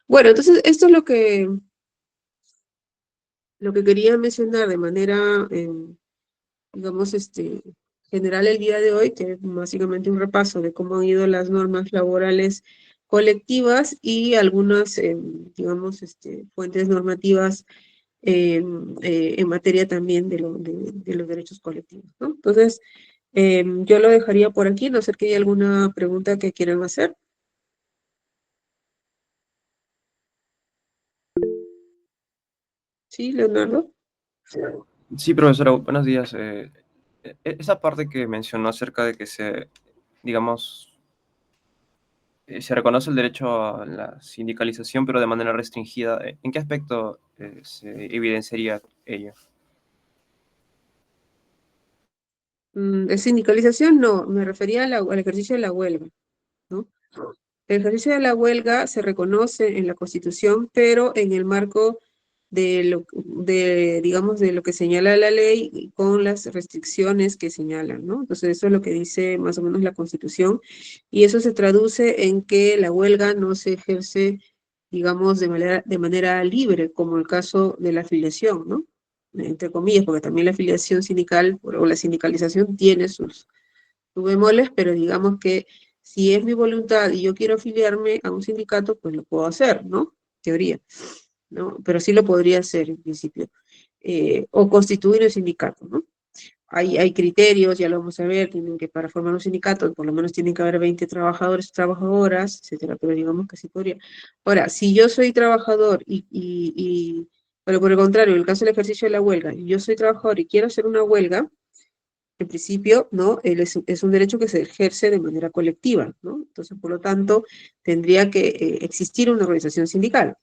Bueno, entonces esto es lo que quería mencionar de manera, digamos, general el día de hoy, que es básicamente un repaso de cómo han ido las normas laborales colectivas y algunas, digamos, fuentes normativas en materia también de los derechos colectivos, ¿no? Entonces, yo lo dejaría por aquí, no sé que haya alguna pregunta que quieran hacer. Sí, Leonardo. Sí, profesora, buenos días. Esa parte que mencionó acerca de que digamos, se reconoce el derecho a la sindicalización, pero de manera restringida, ¿en qué aspecto se evidenciaría ello? ¿De sindicalización? No, me refería al ejercicio de la huelga, ¿no? El ejercicio de la huelga se reconoce en la Constitución, pero en el marco digamos, de lo que señala la ley y con las restricciones que señalan, ¿no? Entonces, eso es lo que dice más o menos la Constitución, y eso se traduce en que la huelga no se ejerce, digamos, de manera libre, como el caso de la afiliación, ¿no? Entre comillas, porque también la afiliación sindical o la sindicalización tiene sus bemoles, pero digamos que si es mi voluntad y yo quiero afiliarme a un sindicato, pues lo puedo hacer, ¿no? Teoría, ¿no? Pero sí lo podría hacer en principio. o constituir un sindicato, ¿no? Hay criterios, ya lo vamos a ver, tienen que para formar un sindicato, por lo menos tienen que haber 20 trabajadores, trabajadoras, etcétera, pero digamos que sí podría. Ahora, si yo soy trabajador pero por el contrario, en el caso del ejercicio de la huelga, yo soy trabajador y quiero hacer una huelga, en principio, ¿no? Es un derecho que se ejerce de manera colectiva, ¿no? Entonces, por lo tanto, tendría que existir una organización sindical.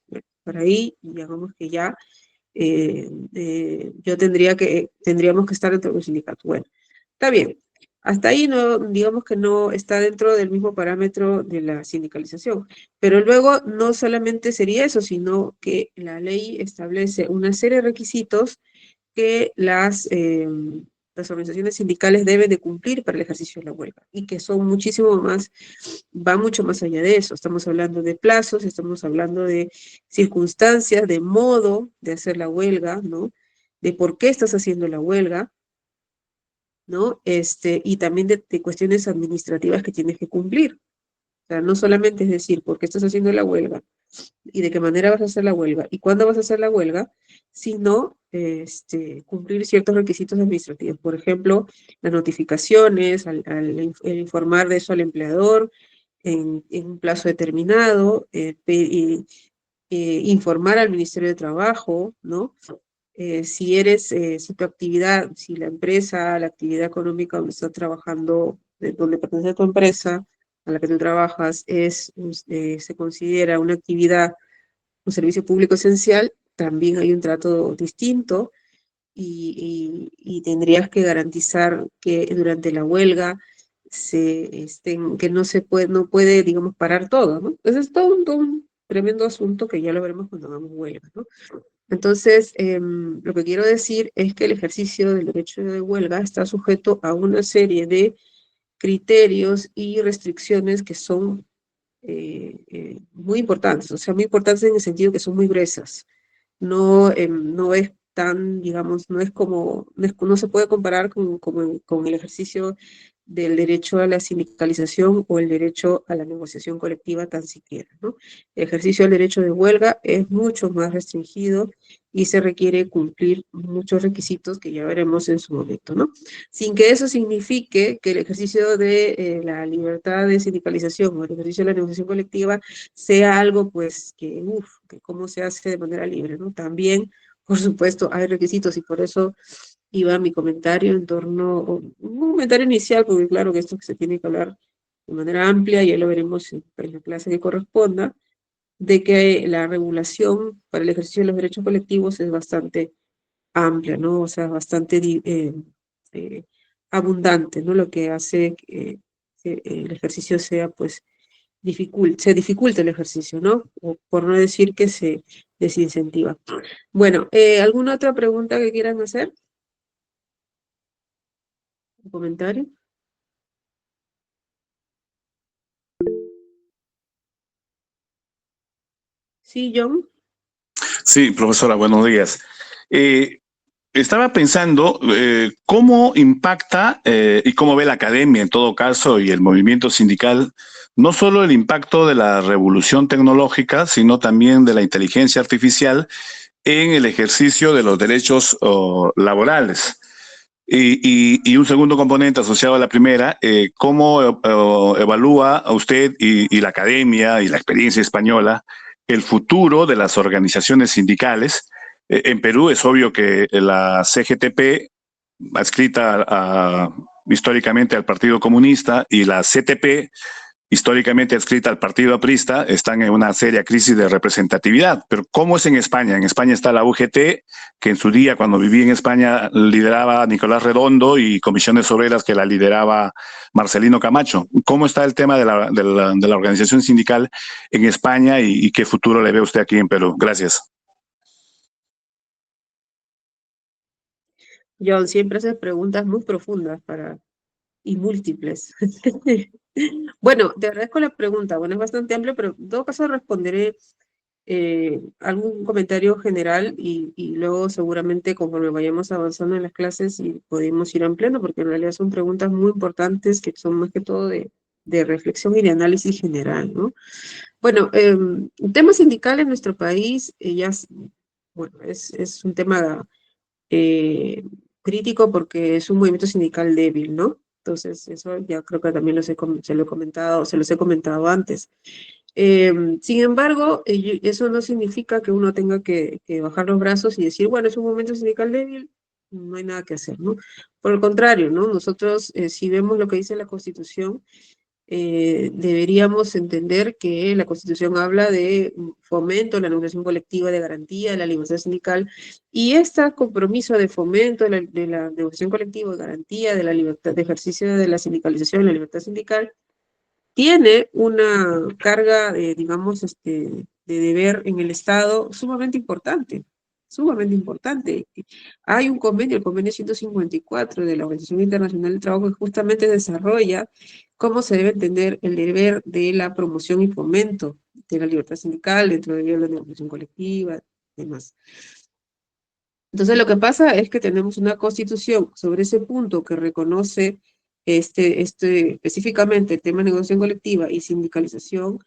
Por ahí, digamos que ya yo tendríamos que estar dentro de un sindicato. Bueno, está bien. Hasta ahí no, digamos que no está dentro del mismo parámetro de la sindicalización. Pero luego no solamente sería eso, sino que la ley establece una serie de requisitos que las organizaciones sindicales deben de cumplir para el ejercicio de la huelga y que son muchísimo más, va mucho más allá de eso. Estamos hablando de plazos, estamos hablando de circunstancias, de modo de hacer la huelga, ¿no? De por qué estás haciendo la huelga, ¿no? Y también de cuestiones administrativas que tienes que cumplir. O sea, no solamente es decir, ¿por qué estás haciendo la huelga? Y de qué manera vas a hacer la huelga y cuándo vas a hacer la huelga, sino cumplir ciertos requisitos administrativos. Por ejemplo, las notificaciones, el informar de eso al empleador en un plazo determinado, informar al Ministerio de Trabajo, ¿no? Si tu actividad, si la empresa, la actividad económica donde estás trabajando, donde pertenece a tu empresa, a la que tú trabajas, se considera una actividad, un servicio público esencial, también hay un trato distinto y tendrías que garantizar que durante la huelga que no puede, digamos, parar todo, ¿no? Ese es todo un tremendo asunto que ya lo veremos cuando hagamos huelga, ¿no? Entonces, lo que quiero decir es que el ejercicio del derecho de huelga está sujeto a una serie de criterios y restricciones que son muy importantes, o sea, muy importantes en el sentido que son muy gruesas. No es tan, digamos, no se puede comparar con el ejercicio del derecho a la sindicalización o el derecho a la negociación colectiva tan siquiera, ¿no? El ejercicio del derecho de huelga es mucho más restringido y se requiere cumplir muchos requisitos que ya veremos en su momento, ¿no? Sin que eso signifique que el ejercicio de la libertad de sindicalización o el ejercicio de la negociación colectiva sea algo, pues, que cómo se hace de manera libre, ¿no? También, por supuesto, hay requisitos y por eso iba mi comentario un comentario inicial, porque claro que esto se tiene que hablar de manera amplia, y ya lo veremos en la clase que corresponda, de que la regulación para el ejercicio de los derechos colectivos es bastante amplia, ¿no? O sea, bastante eh, abundante, ¿no? Lo que hace que el ejercicio sea, pues, se dificulta el ejercicio, ¿no? O por no decir que se desincentiva. Bueno, ¿alguna otra pregunta que quieran hacer? ¿Un comentario? Sí, John. Sí, profesora, buenos días. Estaba pensando cómo impacta y cómo ve la academia en todo caso y el movimiento sindical, no solo el impacto de la revolución tecnológica, sino también de la inteligencia artificial en el ejercicio de los derechos laborales. Y un segundo componente asociado a la primera, ¿cómo evalúa a usted y la academia y la experiencia española el futuro de las organizaciones sindicales? En Perú es obvio que la CGTP, adscrita históricamente al Partido Comunista, y la CTP, históricamente adscrita al Partido Aprista, están en una seria crisis de representatividad. Pero ¿cómo es en España? En España está la UGT, que en su día, cuando viví en España, lideraba Nicolás Redondo, y Comisiones Obreras, que la lideraba Marcelino Camacho. ¿Cómo está el tema de la organización sindical en España y qué futuro le ve usted aquí en Perú? Gracias. John, siempre haces preguntas muy profundas y múltiples. Bueno, te agradezco la pregunta. Bueno, es bastante amplia, pero en todo caso responderé algún comentario general y luego seguramente conforme vayamos avanzando en las clases y podemos ir ampliando, porque en realidad son preguntas muy importantes que son más que todo de reflexión y de análisis general, ¿no? Bueno, el tema sindical en nuestro país bueno, es un tema crítico porque es un movimiento sindical débil, ¿no? Entonces, eso ya creo que también se los he comentado antes. Sin embargo, eso no significa que uno tenga que bajar los brazos y decir, bueno, es un movimiento sindical débil, no hay nada que hacer, ¿no? Por el contrario, ¿no? Nosotros, si vemos lo que dice la Constitución, deberíamos entender que la Constitución habla de fomento, la negociación colectiva, de garantía de la libertad sindical, y este compromiso de fomento de la negociación colectiva, de garantía de la libertad de ejercicio de la sindicalización, la libertad sindical, tiene una carga, digamos, de deber en el Estado sumamente importante, sumamente importante. Hay un convenio, el convenio 154 de la Organización Internacional del Trabajo, que justamente desarrolla cómo se debe entender el deber de la promoción y fomento de la libertad sindical dentro de la negociación colectiva y demás. Entonces, lo que pasa es que tenemos una constitución sobre ese punto que reconoce específicamente el tema de negociación colectiva y sindicalización,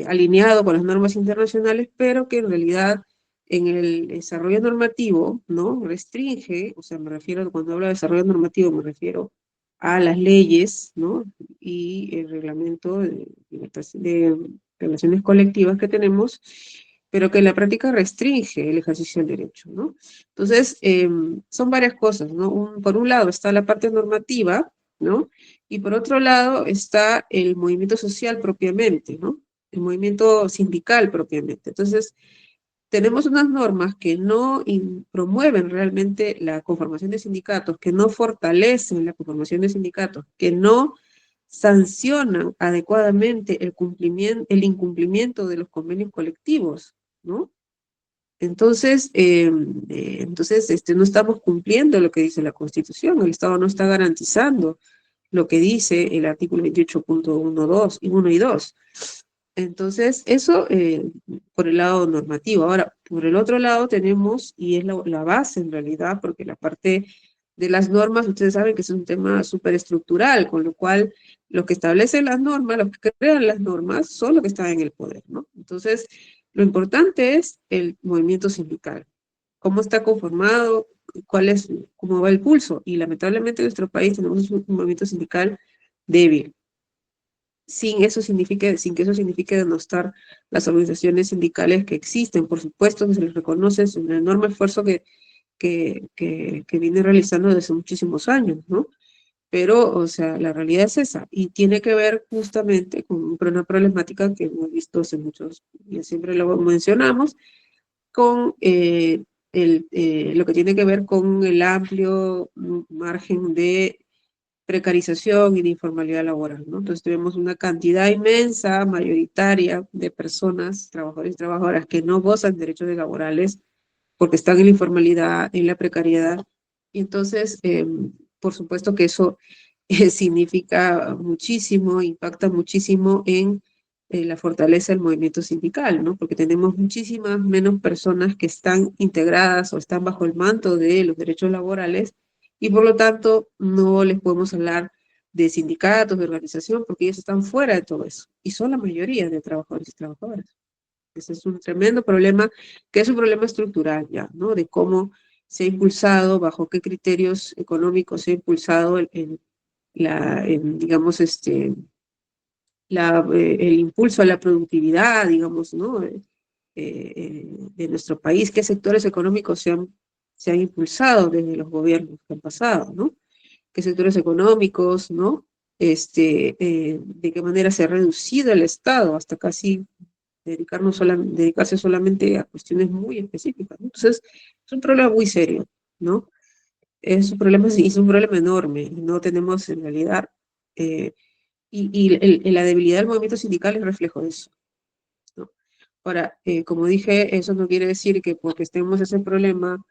alineado con las normas internacionales, pero que en realidad en el desarrollo normativo, ¿no? Restringe, o sea, me refiero, cuando hablo de desarrollo normativo, me refiero a las leyes, ¿no? Y el reglamento de relaciones colectivas que tenemos, pero que en la práctica restringe el ejercicio del derecho, ¿no? Entonces, son varias cosas, ¿no? Por un lado está la parte normativa, ¿no? Y por otro lado está el movimiento social propiamente, ¿no? El movimiento sindical propiamente. Entonces, tenemos unas normas que no promueven realmente la conformación de sindicatos, que no fortalecen la conformación de sindicatos, que no sancionan adecuadamente el incumplimiento de los convenios colectivos, ¿no? Entonces, no estamos cumpliendo lo que dice la Constitución, el Estado no está garantizando lo que dice el artículo 28.12 y 1 y 2. Entonces, eso por el lado normativo. Ahora, por el otro lado tenemos, y es la base en realidad, porque la parte de las normas, ustedes saben que es un tema súper estructural, con lo cual los que establecen las normas, los que crean las normas, son los que están en el poder, ¿no? Entonces, lo importante es el movimiento sindical, cómo está conformado, cómo va el pulso, y lamentablemente en nuestro país tenemos un movimiento sindical débil, sin que eso signifique denostar las organizaciones sindicales que existen. Por supuesto que se les reconoce, es un enorme esfuerzo que viene realizando desde muchísimos años, ¿no? Pero, o sea, la realidad es esa, y tiene que ver justamente con una problemática que hemos visto hace muchos, y siempre lo mencionamos, con lo que tiene que ver con el amplio margen de precarización y de informalidad laboral, ¿no? Entonces tenemos una cantidad inmensa, mayoritaria, de personas, trabajadores y trabajadoras que no gozan de derechos laborales porque están en la informalidad, en la precariedad. Y entonces, por supuesto que eso significa muchísimo, impacta muchísimo en la fortaleza del movimiento sindical, ¿no? Porque tenemos muchísimas menos personas que están integradas o están bajo el manto de los derechos laborales, y por lo tanto no les podemos hablar de sindicatos, de organización, porque ellos están fuera de todo eso, y son la mayoría de trabajadores y trabajadoras. Ese es un tremendo problema, que es un problema estructural ya, ¿no? De cómo se ha impulsado, bajo qué criterios económicos se ha impulsado digamos, el impulso a la productividad, digamos, ¿no? De nuestro país, qué sectores económicos se han impulsado desde los gobiernos que han pasado, ¿no? Qué sectores económicos, ¿no? De qué manera se ha reducido el Estado hasta casi dedicarse solamente a cuestiones muy específicas, ¿no? Entonces, es un problema muy serio, ¿no? Es un problema enorme, no tenemos en realidad, la debilidad del movimiento sindical es reflejo de eso, ¿no? Ahora, como dije, eso no quiere decir que porque estemos ese problema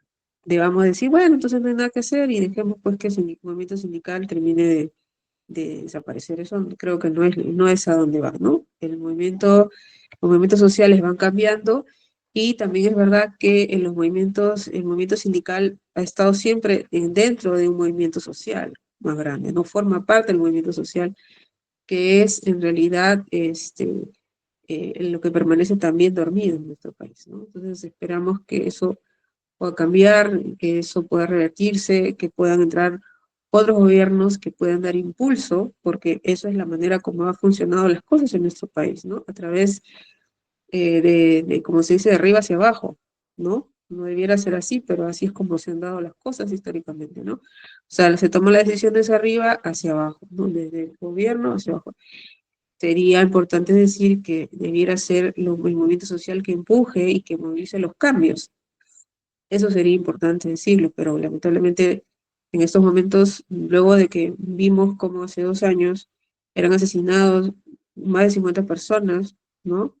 debamos decir, bueno, entonces no hay nada que hacer y dejemos pues que el movimiento sindical termine de desaparecer. Eso creo que no es a dónde va, ¿no? Los movimientos sociales van cambiando, y también es verdad que el movimiento sindical ha estado siempre dentro de un movimiento social más grande, no forma parte del movimiento social, que es en realidad lo que permanece también dormido en nuestro país, ¿no? Entonces esperamos que eso pueda cambiar, que eso pueda revertirse, que puedan entrar otros gobiernos que puedan dar impulso, porque eso es la manera como han funcionado las cosas en nuestro país, ¿no? A través como se dice, de arriba hacia abajo, ¿no? No debiera ser así, pero así es como se han dado las cosas históricamente, ¿no? O sea, se toman las decisiones arriba hacia abajo, ¿no? Desde el gobierno hacia abajo. Sería importante decir que debiera ser el movimiento social que empuje y que movilice los cambios. Eso sería importante decirlo, pero lamentablemente en estos momentos, luego de que vimos como hace 2 años eran asesinados más de 50 personas, ¿no?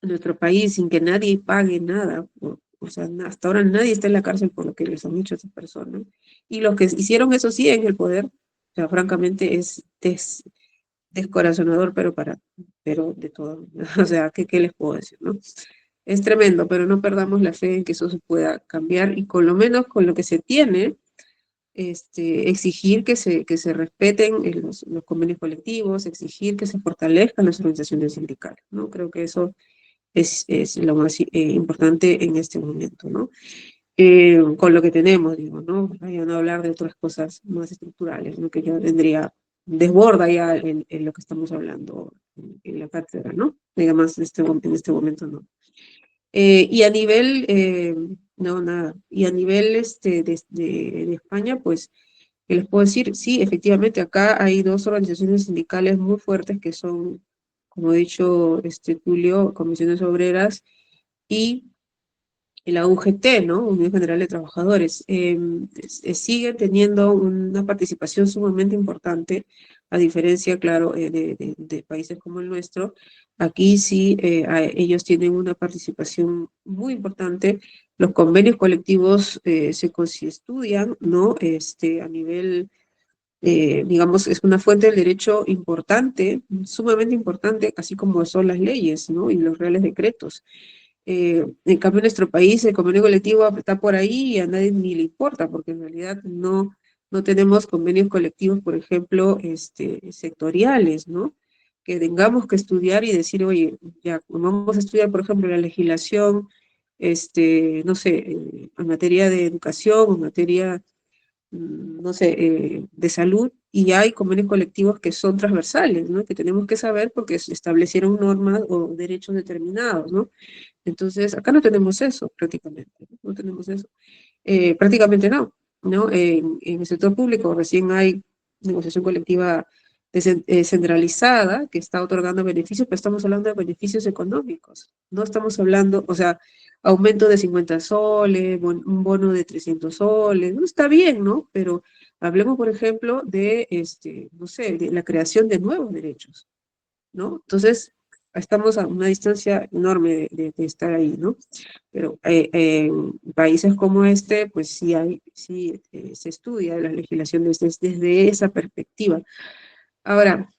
En nuestro país sin que nadie pague nada. O sea, hasta ahora nadie está en la cárcel por lo que les han hecho a esas personas. Y los que hicieron eso sí en el poder, o sea, francamente es descorazonador, pero de todo. O sea, ¿qué les puedo decir, no? Es tremendo, pero no perdamos la fe en que eso se pueda cambiar y con lo menos con lo que se tiene, exigir que se respeten los convenios colectivos, exigir que se fortalezcan las organizaciones sindicales, ¿no? Creo que eso es lo más importante en este momento, ¿no? Con lo que tenemos, digo, ¿no? Vayan a hablar de otras cosas más estructurales, ¿no? Que ya vendría, desborda ya en lo que estamos hablando en la cátedra, ¿no? Digamos, en este momento, ¿no? Y a nivel, no, nada, y a nivel de España, pues, ¿qué les puedo decir? Sí, efectivamente, acá hay dos organizaciones sindicales muy fuertes que son, como ha dicho Tulio, comisiones obreras y la UGT, ¿no? Unión General de Trabajadores, sigue teniendo una participación sumamente importante, a diferencia, claro, de países como el nuestro. Aquí sí, ellos tienen una participación muy importante. Los convenios colectivos se estudian, ¿no? A nivel, digamos, es una fuente del derecho importante, sumamente importante, así como son las leyes, ¿no? Y los reales decretos. En cambio, en nuestro país el convenio colectivo está por ahí y a nadie ni le importa, porque en realidad no tenemos convenios colectivos, por ejemplo, sectoriales, ¿no? Que tengamos que estudiar y decir, oye, ya vamos a estudiar, por ejemplo, la legislación, no sé, en materia de educación, en materia, no sé, de salud, y hay convenios colectivos que son transversales, ¿no? Que tenemos que saber porque se establecieron normas o derechos determinados, ¿no? Entonces, acá no tenemos eso prácticamente, no tenemos eso. Prácticamente no, ¿no? En el sector público recién hay negociación colectiva centralizada que está otorgando beneficios, pero estamos hablando de beneficios económicos, no estamos hablando, o sea, aumento de 50 soles, un bono de 300 soles, no está bien, ¿no? Pero hablemos, por ejemplo, de, no sé, de la creación de nuevos derechos, ¿no? Entonces, estamos a una distancia enorme de estar ahí, ¿no? Pero en países como este, pues sí se estudia la legislación desde esa perspectiva. Ahora,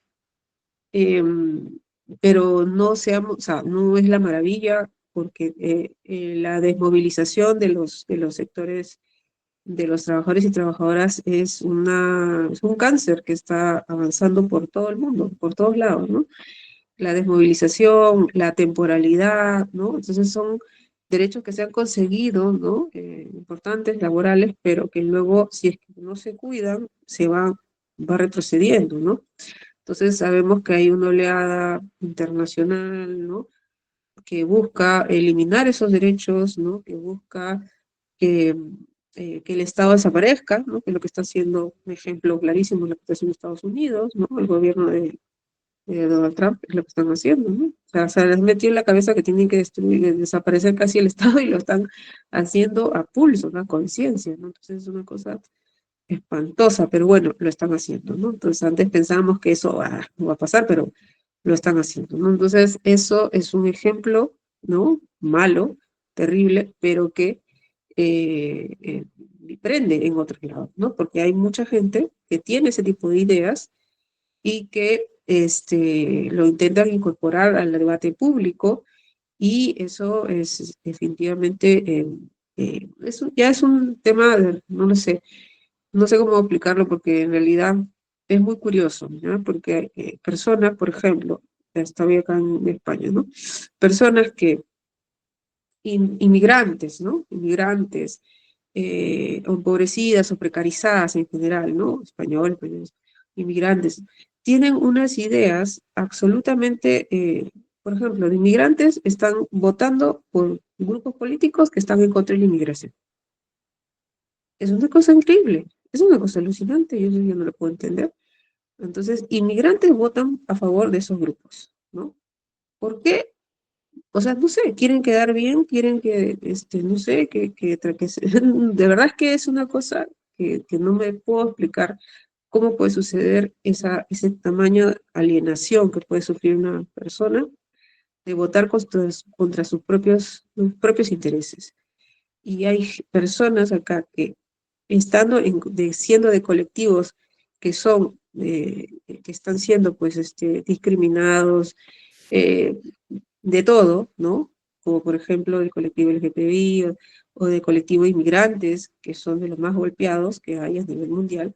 pero no seamos, o sea, no es la maravilla, porque la desmovilización de los sectores de los trabajadores y trabajadoras es un cáncer que está avanzando por todo el mundo, por todos lados, ¿no? La desmovilización, la temporalidad, ¿no? Entonces son derechos que se han conseguido, ¿no? Importantes, laborales, pero que luego, si es que no se cuidan, va retrocediendo, ¿no? Entonces sabemos que hay una oleada internacional, ¿no? Que busca eliminar esos derechos, ¿no? Que busca que, que el Estado desaparezca, ¿no? Que es lo que está haciendo un ejemplo clarísimo en la situación de Estados Unidos, ¿no? El gobierno de Donald Trump es lo que están haciendo, ¿no? O sea, se les metió en la cabeza que tienen que desaparecer casi el Estado y lo están haciendo a pulso, ¿no? A conciencia, ¿no? Entonces es una cosa espantosa, pero bueno, lo están haciendo, ¿no? Entonces antes pensábamos que eso no va a pasar, pero lo están haciendo, ¿no? Entonces eso es un ejemplo, ¿no? Malo, terrible, pero que prende en otros lados, ¿no? Porque hay mucha gente que tiene ese tipo de ideas y que lo intentan incorporar al debate público y eso es definitivamente, eso ya es un tema, no lo sé, no sé cómo explicarlo porque en realidad es muy curioso, ¿no? Porque personas, por ejemplo, estoy acá en España, ¿no? Personas que inmigrantes, ¿no? Inmigrantes, o empobrecidas o precarizadas en general, ¿no? Españoles, pues, inmigrantes, tienen unas ideas absolutamente, por ejemplo, de inmigrantes están votando por grupos políticos que están en contra de la inmigración. Es una cosa increíble, es una cosa alucinante, yo no lo puedo entender. Entonces, inmigrantes votan a favor de esos grupos, ¿no? ¿Por qué? O sea, no sé, quieren quedar bien, quieren que, no sé, de verdad es que es una cosa que no me puedo explicar cómo puede suceder ese tamaño de alienación que puede sufrir una persona de votar contra sus propios intereses. Y hay personas acá que, siendo de colectivos que son, que están siendo, pues, discriminados, eh, de todo, ¿no? Como por ejemplo el colectivo LGTBI o del colectivo inmigrantes, que son de los más golpeados que hay a nivel mundial,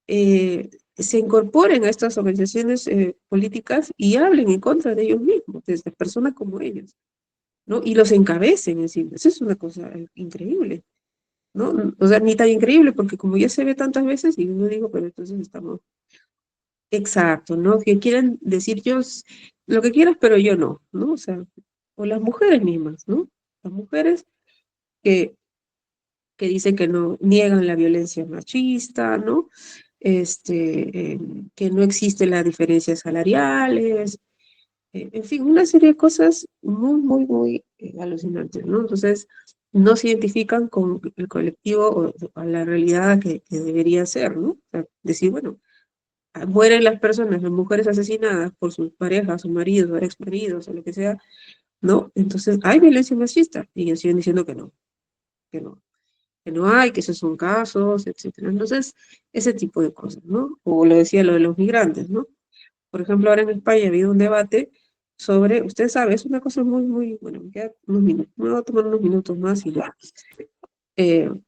se incorporen a estas organizaciones políticas y hablen en contra de ellos mismos, desde personas como ellos, ¿no? Y los encabecen encima. Eso es una cosa increíble, ¿no? O sea, ni tan increíble, porque como ya se ve tantas veces, y uno digo, pero entonces estamos. Exacto, ¿no? Que quieren decir lo que quieras, pero yo no, ¿no? O sea, o las mujeres mismas, ¿no? Las mujeres que, que dicen que no niegan la violencia machista, ¿no? Que no existen las diferencias salariales, en fin, una serie de cosas muy, muy, muy alucinantes, ¿no? Entonces, no se identifican con el colectivo o a la realidad que debería ser, ¿no? O sea, decir, bueno, mueren las mujeres asesinadas por sus parejas, sus maridos, o exmaridos, o lo que sea, ¿no? Entonces, hay violencia machista, y ellos siguen diciendo que no, que no hay, que esos son casos, etcétera. Entonces, ese tipo de cosas, ¿no? O lo decía lo de los migrantes, ¿no? Por ejemplo, ahora en España ha habido un debate sobre, usted sabe, es una cosa muy, muy, bueno, me quedan unos minutos, me voy a tomar unos minutos más y ya.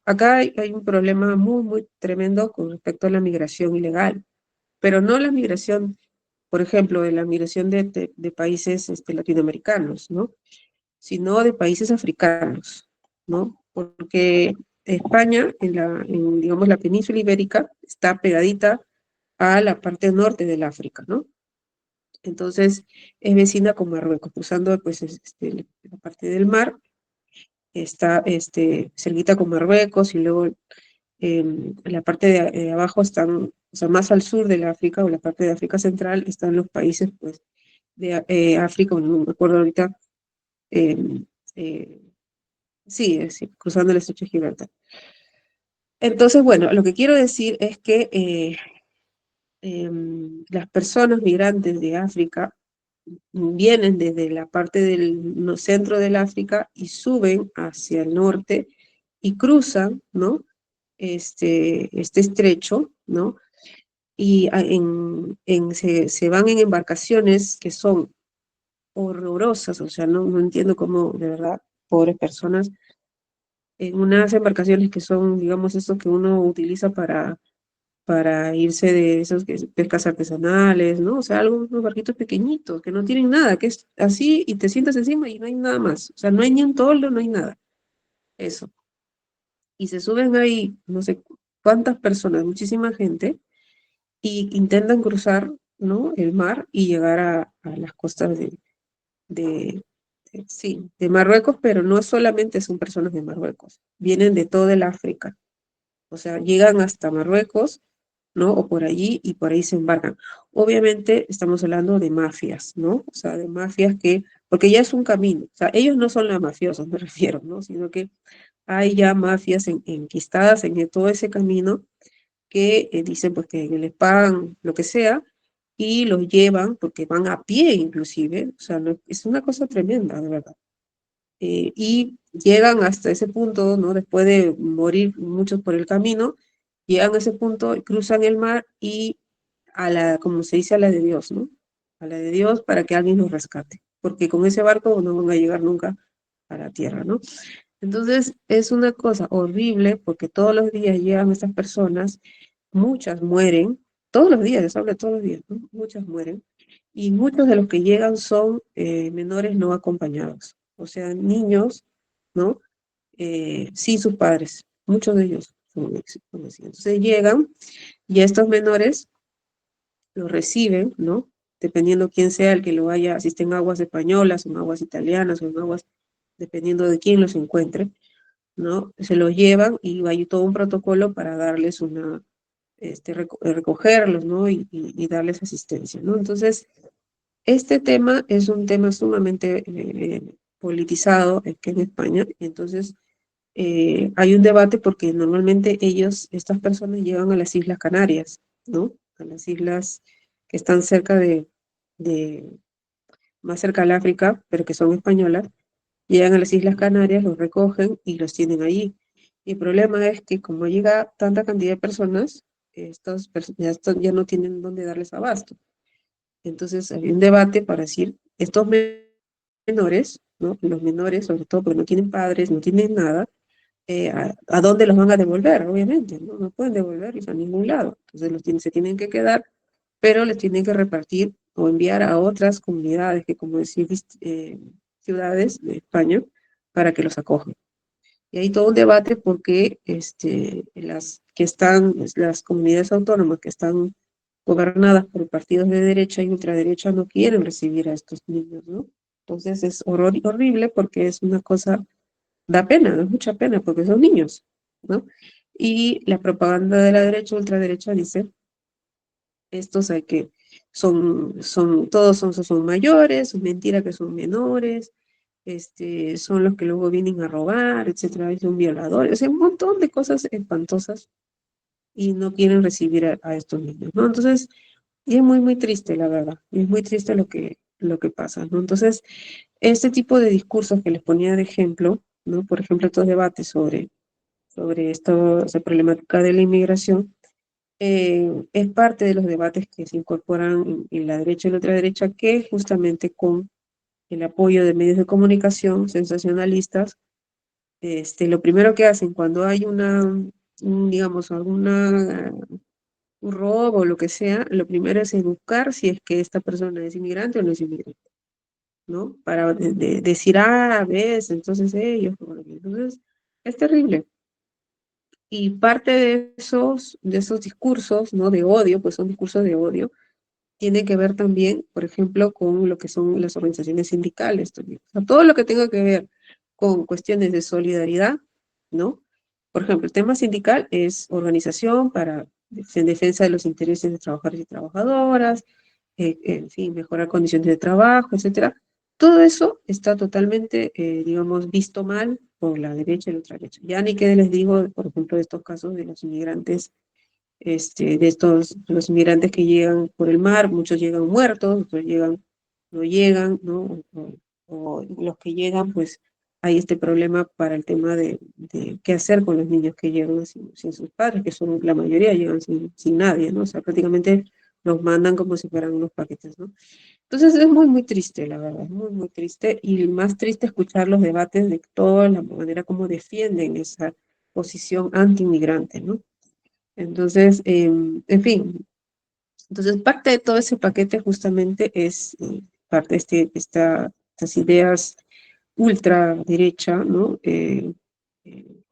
Acá hay un problema muy, muy tremendo con respecto a la migración ilegal, pero no la migración, por ejemplo, de la migración de países latinoamericanos, ¿no? Sino de países africanos, ¿no? Porque España, digamos, la península ibérica, está pegadita a la parte norte del África, ¿no? Entonces, es vecina con Marruecos, cruzando pues, la parte del mar, está cerquita con Marruecos y luego en la parte de abajo están, o sea, más al sur del África o la parte de África Central están los países pues, de África, bueno, no me acuerdo ahorita, eh, eh, sí, cruzando el estrecho de Gibraltar. Entonces, bueno, lo que quiero decir es que las personas migrantes de África vienen desde la parte del centro del África y suben hacia el norte y cruzan, ¿no? Este estrecho, ¿no? Y se van en embarcaciones que son horrorosas, o sea, no entiendo cómo, de verdad, pobres personas, en unas embarcaciones que son, digamos, eso que uno utiliza para irse de esos pescas artesanales, ¿no? O sea, unos barquitos pequeñitos que no tienen nada, que es así y te sientas encima y no hay nada más. O sea, no hay ni un toldo, no hay nada. Eso. Y se suben ahí, no sé cuántas personas, muchísima gente, y intentan cruzar, ¿no? El mar y llegar a las costas de, sí, de Marruecos, pero no solamente son personas de Marruecos, vienen de todo el África. O sea, llegan hasta Marruecos, ¿no? O por allí y por ahí se embarcan. Obviamente estamos hablando de mafias, ¿no? O sea, de mafias porque ya es un camino, o sea, ellos no son los mafiosos, me refiero, ¿no? Sino que hay ya mafias enquistadas en todo ese camino que dicen pues que les pagan lo que sea y los llevan, porque van a pie inclusive, o sea, es una cosa tremenda, de verdad. Y llegan hasta ese punto, ¿no? Después de morir muchos por el camino, llegan a ese punto, cruzan el mar y como se dice, a la de Dios, ¿no? A la de Dios para que alguien los rescate, porque con ese barco no van a llegar nunca a la tierra, ¿no? Entonces es una cosa horrible porque todos los días llegan estas personas, muchas mueren, todos los días, les hablo de todos los días, ¿no? Muchas mueren, y muchos de los que llegan son menores no acompañados, o sea, niños ¿no? Sin sus padres. Muchos de ellos son así. Entonces llegan y a estos menores los reciben, ¿no? Dependiendo quién sea el que lo vaya, si estén aguas españolas, o aguas italianas, o en aguas, dependiendo de quién los encuentre, ¿no? Se los llevan y hay todo un protocolo para darles una, recogerlos, ¿no? Y darles asistencia, ¿no? Entonces, este tema es un tema sumamente politizado aquí en España, entonces hay un debate porque normalmente estas personas llegan a las Islas Canarias, ¿no? A las islas que están cerca de más cerca al África, pero que son españolas, llegan a las Islas Canarias, los recogen y los tienen allí. Y el problema es que como llega tanta cantidad de personas, ya no tienen dónde darles abasto. Entonces hay un debate para decir, estos menores, ¿no? Los menores, sobre todo porque no tienen padres, no tienen nada, ¿a dónde los van a devolver? Obviamente, ¿no? No pueden devolverlos a ningún lado. Entonces se tienen que quedar, pero les tienen que repartir o enviar a otras comunidades, que como decir, ciudades de España, para que los acojan. Y hay todo un debate porque las comunidades autónomas que están gobernadas por partidos de derecha y ultraderecha no quieren recibir a estos niños, ¿no? Entonces es horrible porque es una cosa, da pena, da mucha pena porque son niños, ¿no? Y la propaganda de la derecha, ultraderecha dice, estos hay que, todos son mayores, es mentira que son menores, son los que luego vienen a robar, etcétera, son violadores, o sea, un montón de cosas espantosas y no quieren recibir a estos niños, ¿no? Entonces, y es muy, muy triste, la verdad, y es muy triste lo que pasa, ¿no? Entonces, este tipo de discursos que les ponía de ejemplo, ¿no? Por ejemplo, estos debates sobre esta problemática de la inmigración, es parte de los debates que se incorporan en la derecha y la ultraderecha, que justamente con el apoyo de medios de comunicación sensacionalistas, lo primero que hacen cuando hay digamos, un robo o lo que sea, lo primero es educar si es que esta persona es inmigrante o no es inmigrante, ¿no? Para decir, ves, entonces ellos, entonces es terrible. Y parte de esos discursos, ¿no? De odio, pues son discursos de odio, tiene que ver también, por ejemplo, con lo que son las organizaciones sindicales también. O sea, todo lo que tenga que ver con cuestiones de solidaridad, ¿no? Por ejemplo, el tema sindical es organización en defensa de los intereses de trabajadores y trabajadoras, en fin, mejorar condiciones de trabajo, etcétera. Todo eso está totalmente, digamos, visto mal por la derecha y la ultraderecha. Ya ni qué les digo, por ejemplo, de estos casos de los inmigrantes, los inmigrantes que llegan por el mar, muchos llegan muertos, otros no llegan, ¿no? O los que llegan, pues hay este problema para el tema de qué hacer con los niños que llegan sin sus padres, que son la mayoría llegan sin nadie, ¿no? O sea, prácticamente los mandan como si fueran unos paquetes, ¿no? Entonces es muy, muy triste, la verdad, muy, muy triste. Y más triste escuchar los debates de toda la manera como defienden esa posición anti-inmigrante, ¿no? Entonces, en fin, entonces parte de todo ese paquete justamente es parte de estas ideas ultraderecha, ¿no?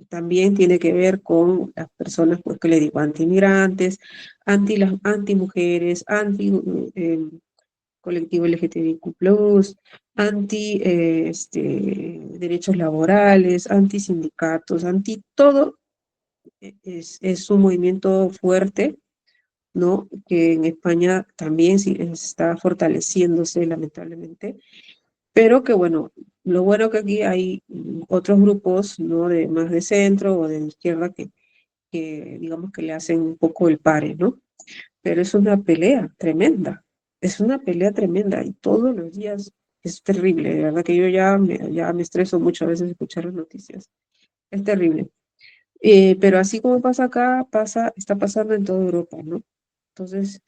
También tiene que ver con las personas, pues que le digo, anti-inmigrantes, anti-mujeres, colectivo LGTBIQ+, derechos laborales, anti-sindicatos, anti-todo. Es un movimiento fuerte, ¿no? Que en España también sí está fortaleciéndose lamentablemente, pero que bueno, lo bueno que aquí hay otros grupos, ¿no? Más de centro o de izquierda que digamos que le hacen un poco el pare, ¿no? Pero es una pelea tremenda y todos los días es terrible, de verdad que yo ya me estreso mucho a veces escuchar las noticias, es terrible. Pero así como pasa acá, está pasando en toda Europa, ¿no? Entonces,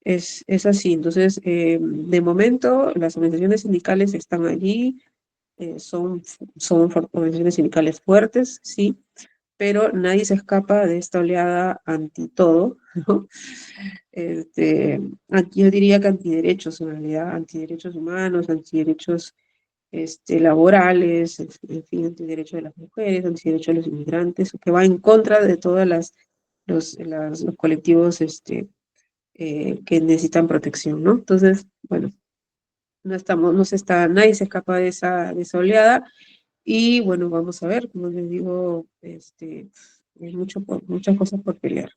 es así. Entonces, de momento, las organizaciones sindicales están allí, son organizaciones sindicales fuertes, sí, pero nadie se escapa de esta oleada anti todo, ¿no? Yo diría que antiderechos, en realidad, antiderechos humanos, antiderechos laborales, en fin, antiderecho de las mujeres, antiderecho de los inmigrantes, que va en contra de todos los colectivos que necesitan protección, ¿no? Entonces, bueno, nadie se escapa de esa oleada, y bueno, vamos a ver, como les digo, hay muchas cosas por pelear.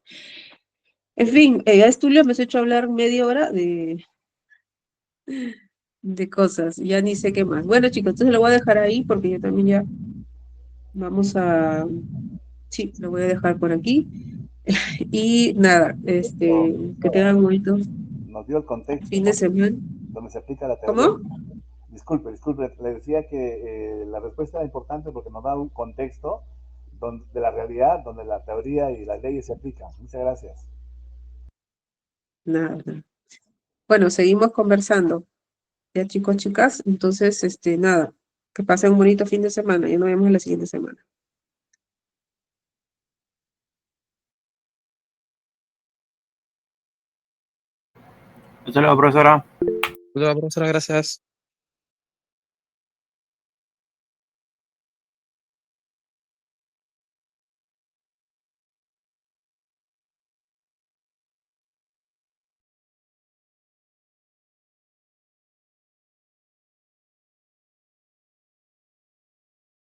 En fin, a Tulio me has hecho hablar media hora de cosas, ya ni sé qué más. Bueno, chicos, entonces lo voy a dejar ahí porque yo también ya vamos a... Sí, lo voy a dejar por aquí. Y nada, que tengan un bonito Nos dio el contexto fin de semana. donde se aplica la teoría. ¿Cómo? Disculpe, le decía que la respuesta era importante porque nos da un contexto de la realidad donde la teoría y las leyes se aplican. Muchas gracias. Nada, nada. Bueno, seguimos conversando. Ya, chicos, chicas, entonces, nada, que pasen un bonito fin de semana. Ya nos vemos la siguiente semana. Hasta luego, profesora. Profesora, gracias.